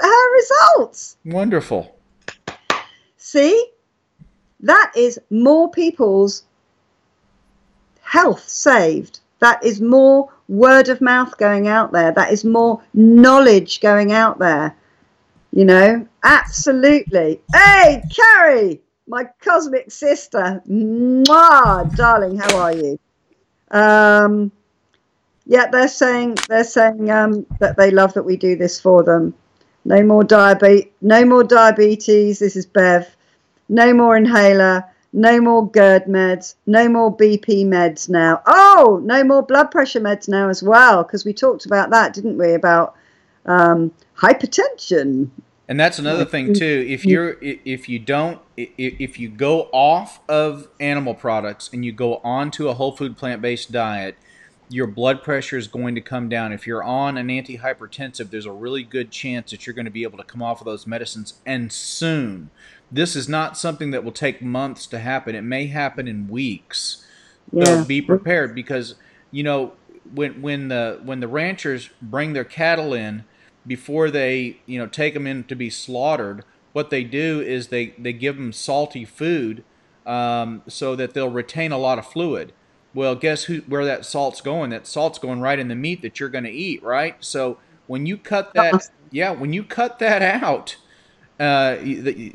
her results. Wonderful. See, that is more people's health saved. That is more word of mouth going out there. That is more knowledge going out there. Absolutely. Hey, Carrie, my cosmic sister. Mwah, darling, how are you? Yeah, they're saying that they love that we do this for them. No more diabetes. This is Bev. No more inhaler. No more GERD meds. No more BP meds now. Oh, no more blood pressure meds now as well, because we talked about that, didn't we? About hypertension. And that's another thing too. If you go off of animal products and you go on to a whole food plant-based diet, your blood pressure is going to come down. If you're on an antihypertensive, there's a really good chance that you're going to be able to come off of those medicines, and soon. This is not something that will take months to happen. It may happen in weeks. So Yeah. be prepared, because when the ranchers bring their cattle in, before they take them in to be slaughtered, what they do is they give them salty food, so that they'll retain a lot of fluid. Well, guess where that salt's going? That salt's going right in the meat that you're going to eat, right? So when you cut that, yeah, when you cut that out,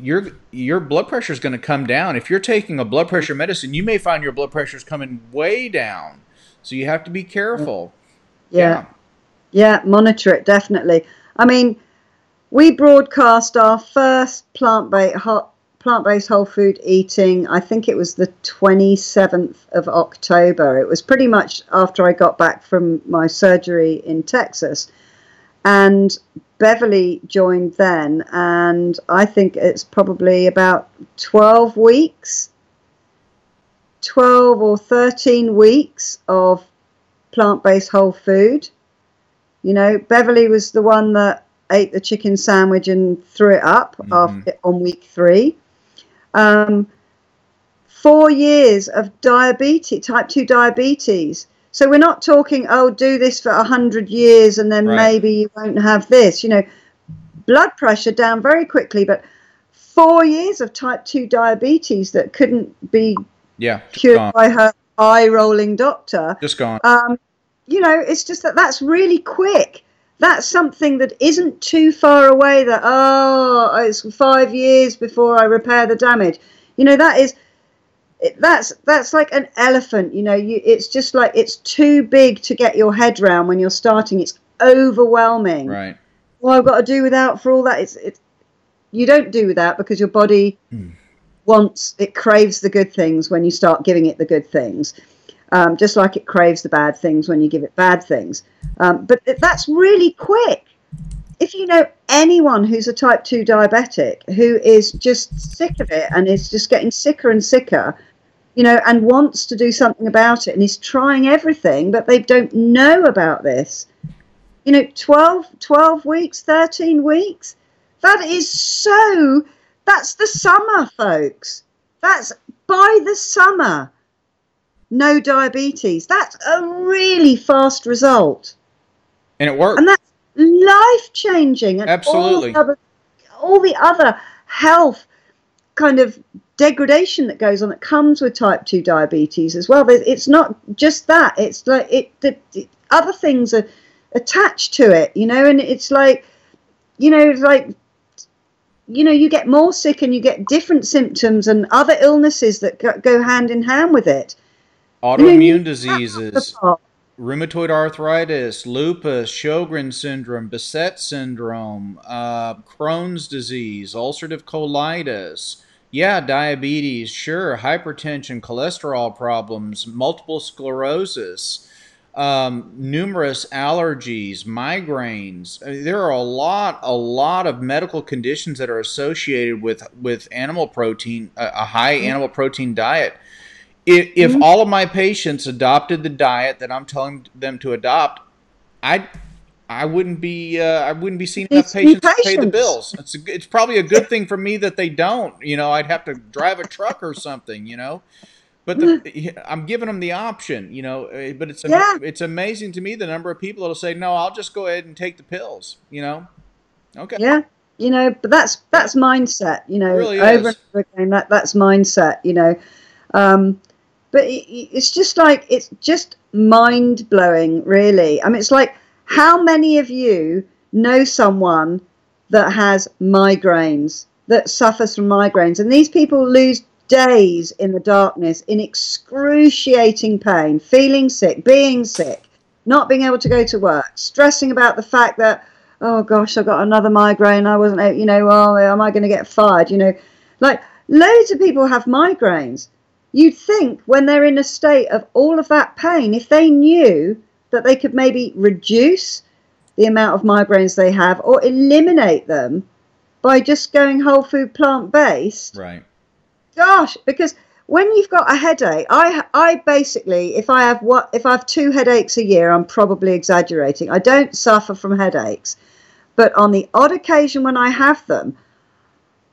your blood pressure is going to come down. If you're taking a blood pressure medicine, you may find your blood pressure is coming way down. So you have to be careful. Yeah. Yeah, monitor it, definitely. I mean, we broadcast our first plant-based whole food eating, I think it was the 27th of October. It was pretty much after I got back from my surgery in Texas. And Beverly joined then, and I think it's probably about 12 weeks, 12 or 13 weeks of plant-based whole food. Beverly was the one that ate the chicken sandwich and threw it up on week 3. 4 years of diabetes, type 2 diabetes. So we're not talking, do this for 100 years and then maybe you won't have this. Blood pressure down very quickly, but 4 years of type 2 diabetes that couldn't be cured by her eye-rolling doctor. Just gone. It's just that's really quick. That's something that isn't too far away, that, it's 5 years before I repair the damage. That's like an elephant. It's just like, it's too big to get your head around when you're starting. It's overwhelming. Right. Well, I've got to do without for all that. You don't do without because your body it craves the good things when you start giving it the good things. Just like it craves the bad things when you give it bad things. But that's really quick. If you know anyone who's a type 2 diabetic who is just sick of it and is just getting sicker and sicker, and wants to do something about it and is trying everything, but they don't know about this, 12 weeks, 13 weeks, that's the summer, folks. That's by the summer. No diabetes. That's a really fast result. And it worked. And that's life-changing. And Absolutely. all the other health kind of degradation that goes on that comes with type 2 diabetes as well. It's not just that. It's like the other things are attached to it, and it's like, you get more sick and you get different symptoms and other illnesses that go hand in hand with it. Autoimmune diseases, rheumatoid arthritis, lupus, Sjogren's syndrome, Beset syndrome, Crohn's disease, ulcerative colitis. Yeah, diabetes, sure, hypertension, cholesterol problems, multiple sclerosis, numerous allergies, migraines. There are a lot of medical conditions that are associated with animal protein, a high animal protein diet. If all of my patients adopted the diet that I'm telling them to adopt, I wouldn't be seeing enough patients to pay the bills. It's probably a good thing for me that they don't. I'd have to drive a truck or something. But I'm giving them the option. But it's amazing to me the number of people that'll say, no, I'll just go ahead and take the pills. Okay. Yeah. But that's mindset. It really over is. and over again. That's mindset. But it's just mind blowing, really. I mean, it's like, how many of you know someone that has migraines, that suffers from migraines? And these people lose days in the darkness in excruciating pain, feeling sick, being sick, not being able to go to work, stressing about the fact that, oh gosh, I got another migraine. I wasn't, oh, am I going to get fired? Like loads of people have migraines. You'd think when they're in a state of all of that pain, if they knew that they could maybe reduce the amount of migraines they have or eliminate them by just going whole food plant-based. Right. Gosh, because when you've got a headache, I basically, if I have 2 headaches a year, I'm probably exaggerating. I don't suffer from headaches, but on the odd occasion when I have them,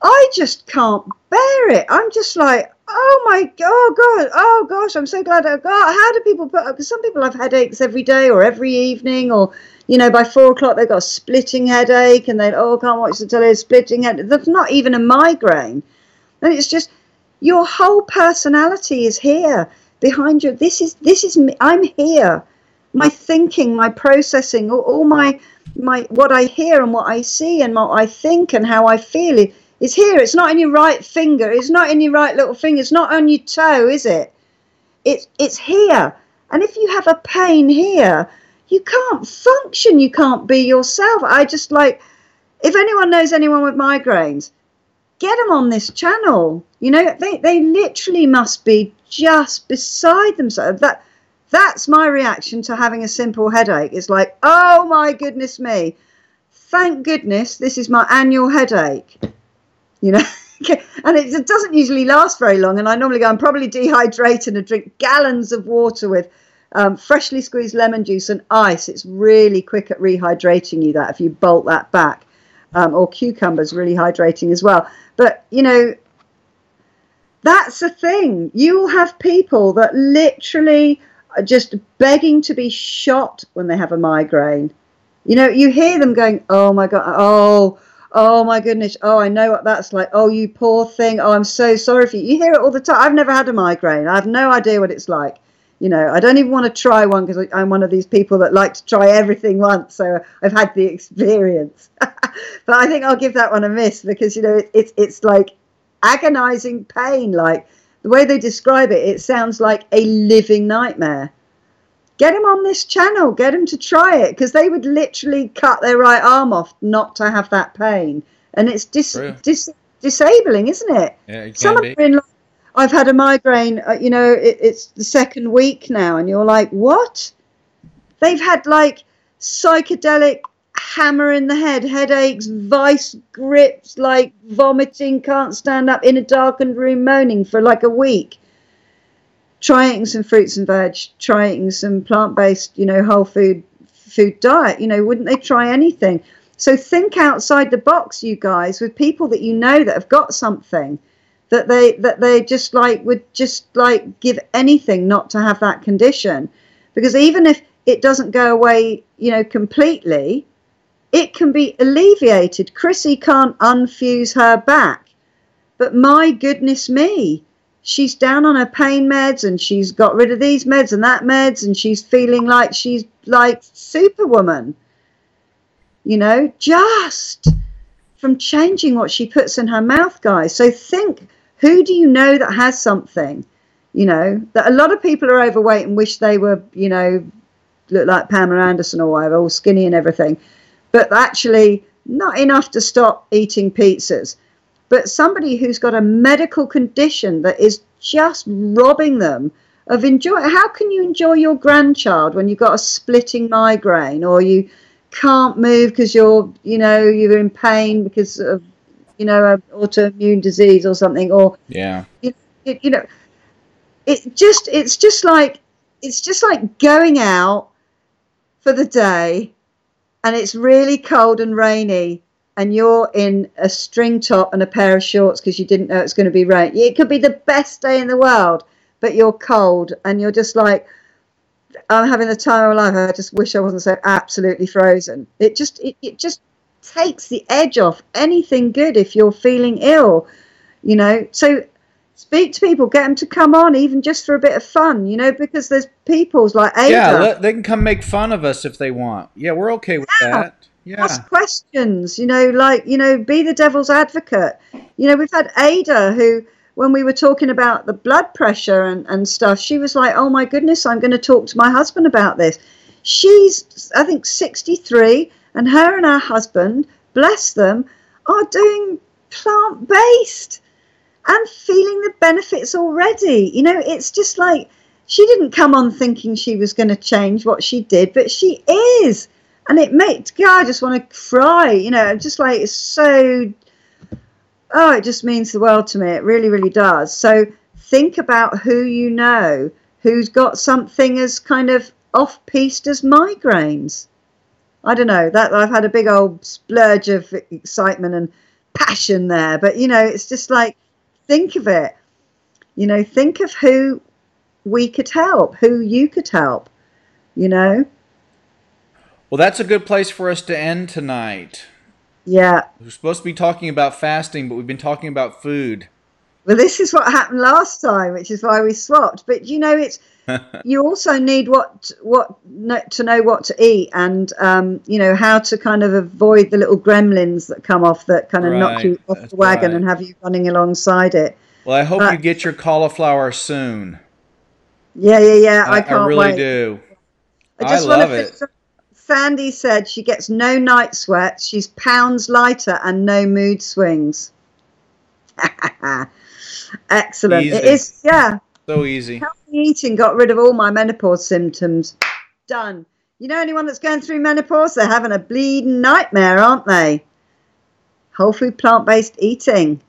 I just can't bear it. I'm just like, oh my God, oh gosh, I'm so glad I got. How do people put up? Because some people have headaches every day or every evening, or by 4 o'clock they've got a splitting headache, and they can't watch the telly, splitting headache. That's not even a migraine, and it's just your whole personality is here behind you. This is me. I'm here. My thinking, my processing, all my what I hear and what I see and what I think and how I feel is here. It's not in your right finger. It's not in your right little finger. It's not on your toe, is it? It's here. And if you have a pain here, you can't function. You can't be yourself. I just like, if anyone knows anyone with migraines, get them on this channel. They literally must be just beside themselves. That's my reaction to having a simple headache. It's like, oh my goodness me. Thank goodness this is my annual headache. And it doesn't usually last very long. And I normally go, I'm probably dehydrated and drink gallons of water with freshly squeezed lemon juice and ice. It's really quick at rehydrating you, that if you bolt that back. Or cucumbers, really hydrating as well. But, that's the thing. You'll have people that literally are just begging to be shot when they have a migraine. You hear them going, oh my God, oh my goodness, oh, I know what that's like. Oh, you poor thing. Oh, I'm so sorry for you. You hear it all the time. I've never had a migraine. I have no idea what it's like. I don't even want to try one because I'm one of these people that like to try everything once. So I've had the experience. But I think I'll give that one a miss because, it's like agonizing pain. Like the way they describe it, it sounds like a living nightmare. Get them on this channel. Get them to try it, because they would literally cut their right arm off not to have that pain. And it's disabling, isn't it? Yeah, it Some can of be. them, I've had a migraine, it's the second week now, and you're like, what? They've had like psychedelic hammer in the head, headaches, vice grips, like vomiting, can't stand up, in a darkened room moaning for like a week. Try eating some fruits and veg, try eating some plant-based, whole food diet, wouldn't they try anything? So think outside the box, you guys, with people that that have got something that they just like would just like give anything not to have that condition. Because even if it doesn't go away, completely, it can be alleviated. Chrissy can't unfuse her back, but my goodness me, she's down on her pain meds and she's got rid of these meds and that meds, and she's feeling like she's like Superwoman, just from changing what she puts in her mouth, guys. So think, who do you know that has something, that a lot of people are overweight and wish they were, look like Pamela Anderson or whatever, all skinny and everything, but actually not enough to stop eating pizzas. But somebody who's got a medical condition that is just robbing them of enjoy. How can you enjoy your grandchild when you've got a splitting migraine, or you can't move because you're in pain because of, an autoimmune disease or something, or Yeah. it's just like going out for the day and it's really cold and rainy and you're in a string top and a pair of shorts because you didn't know it's going to be rain. It could be the best day in the world, but you're cold and you're just like, I'm having the time of my life. I just wish I wasn't so absolutely frozen. It just takes the edge off anything good if you're feeling ill, So speak to people, get them to come on, even just for a bit of fun, because there's people's like Ada. Yeah, they can come make fun of us if they want. Yeah, we're okay with that. Yeah. Ask questions, be the devil's advocate. We've had Ada who, when we were talking about the blood pressure and stuff, she was like, oh my goodness, I'm going to talk to my husband about this. She's, I think, 63, and her and her husband, bless them, are doing plant-based and feeling the benefits already. It's just like, she didn't come on thinking she was going to change what she did, but she is. And it makes, God, I just want to cry, just like, it's so, it just means the world to me. It really, really does. So think about who who's got something as kind of off-piste as migraines. I don't know, that I've had a big old splurge of excitement and passion there, but it's just like, think of it, think of who we could help, who you could help, Well, that's a good place for us to end tonight. Yeah. We're supposed to be talking about fasting, but we've been talking about food. Well, this is what happened last time, which is why we swapped. But it's you also need to know what to eat, and how to kind of avoid the little gremlins that come off that kind of knock you off the wagon and have you running alongside it. Well, I hope you get your cauliflower soon. Yeah. I can't I really wait. Do. I love it. Sandy said she gets no night sweats. She's pounds lighter and no mood swings. Excellent. Easy. It is, yeah. So easy. Healthy eating got rid of all my menopause symptoms. Done. Anyone that's going through menopause, they're having a bleeding nightmare, aren't they? Whole food plant-based eating.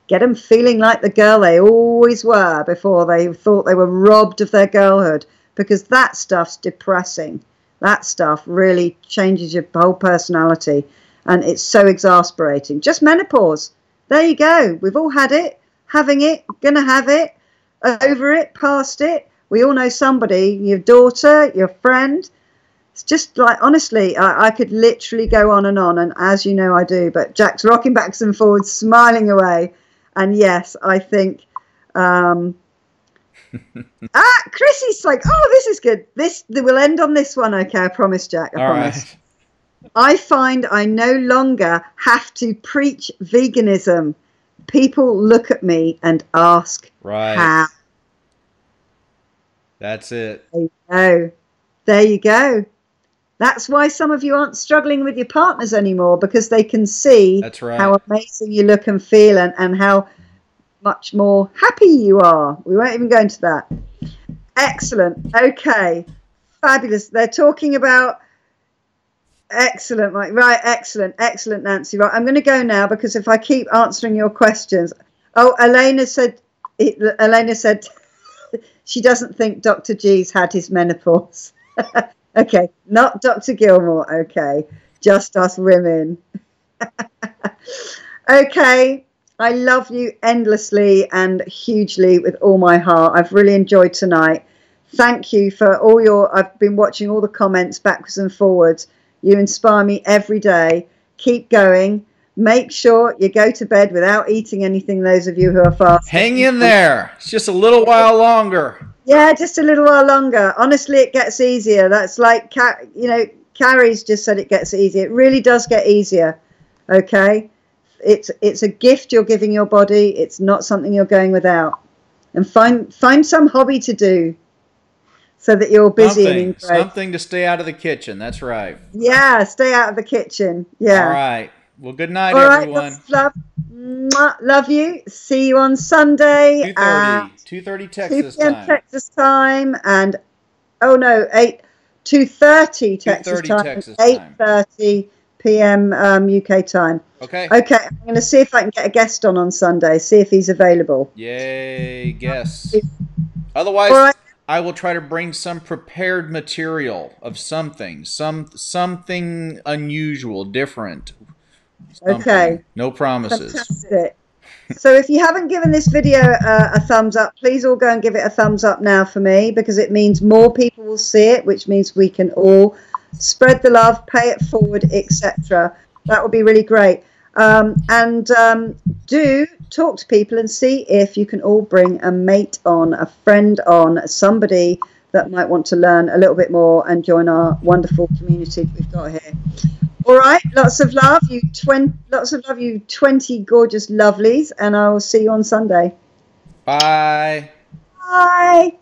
Get them feeling like the girl they always were before they thought they were robbed of their girlhood, because that stuff's depressing. That stuff really changes your whole personality, and it's so exasperating. Just menopause. There you go. We've all had it, having it, gonna have it, over it, past it. We all know somebody, your daughter, your friend. It's just like, honestly, I could literally go on, and as you know I do, but Jack's rocking backs and forwards, smiling away. And yes, I think Chrissy's like, oh, this is good. We'll end on this one, okay? I promise, Jack. I promise. Right. I find I no longer have to preach veganism. People look at me and ask, how? That's it. There you go. That's why some of you aren't struggling with your partners anymore, because they can see how amazing you look and feel, and how much more happy you are. We won't even go into that. Excellent. Okay. Fabulous. They're talking about excellent, Mike. Right. Excellent, Nancy. Right. I'm going to go now, because if I keep answering your questions. Oh, Elena said she doesn't think Dr. G's had his menopause. Okay. Not Dr. Gilmore. Okay. Just us women. Okay. I love you endlessly and hugely with all my heart. I've really enjoyed tonight. Thank you for I've been watching all the comments backwards and forwards. You inspire me every day. Keep going. Make sure you go to bed without eating anything, those of you who are Hang fasting. in there. It's just a little while longer. Yeah, just a little while longer. Honestly, it gets easier. That's like, Carrie's just said it gets easier. It really does get easier. Okay? It's a gift you're giving your body. It's not something you're going without. And find some hobby to do so that you're busy and in growth. Something to stay out of the kitchen. That's right. Yeah, stay out of the kitchen. All Yeah. right. Well, good night, All right, everyone. lots of love. Mwah, love you. See you on Sunday at 2:30 2 Texas p.m. time. Texas time, and 2:30 Texas 2:30 time, and Texas time. 8:30 p.m. UK time. Okay. Okay, I'm going to see if I can get a guest on Sunday. See if he's available. Yay, guess. All Otherwise, right. I will try to bring some prepared material of something unusual, different. Something. Okay. No promises. Fantastic. So if you haven't given this video a thumbs up, please all go and give it a thumbs up now for me, because it means more people will see it, which means we can all spread the love, pay it forward, etc. That would be really great. Do talk to people and see if you can all bring a mate on, a friend on, somebody that might want to learn a little bit more and join our wonderful community that we've got here. All right, lots of love, you 20 gorgeous lovelies, and I will see you on Sunday. Bye. Bye.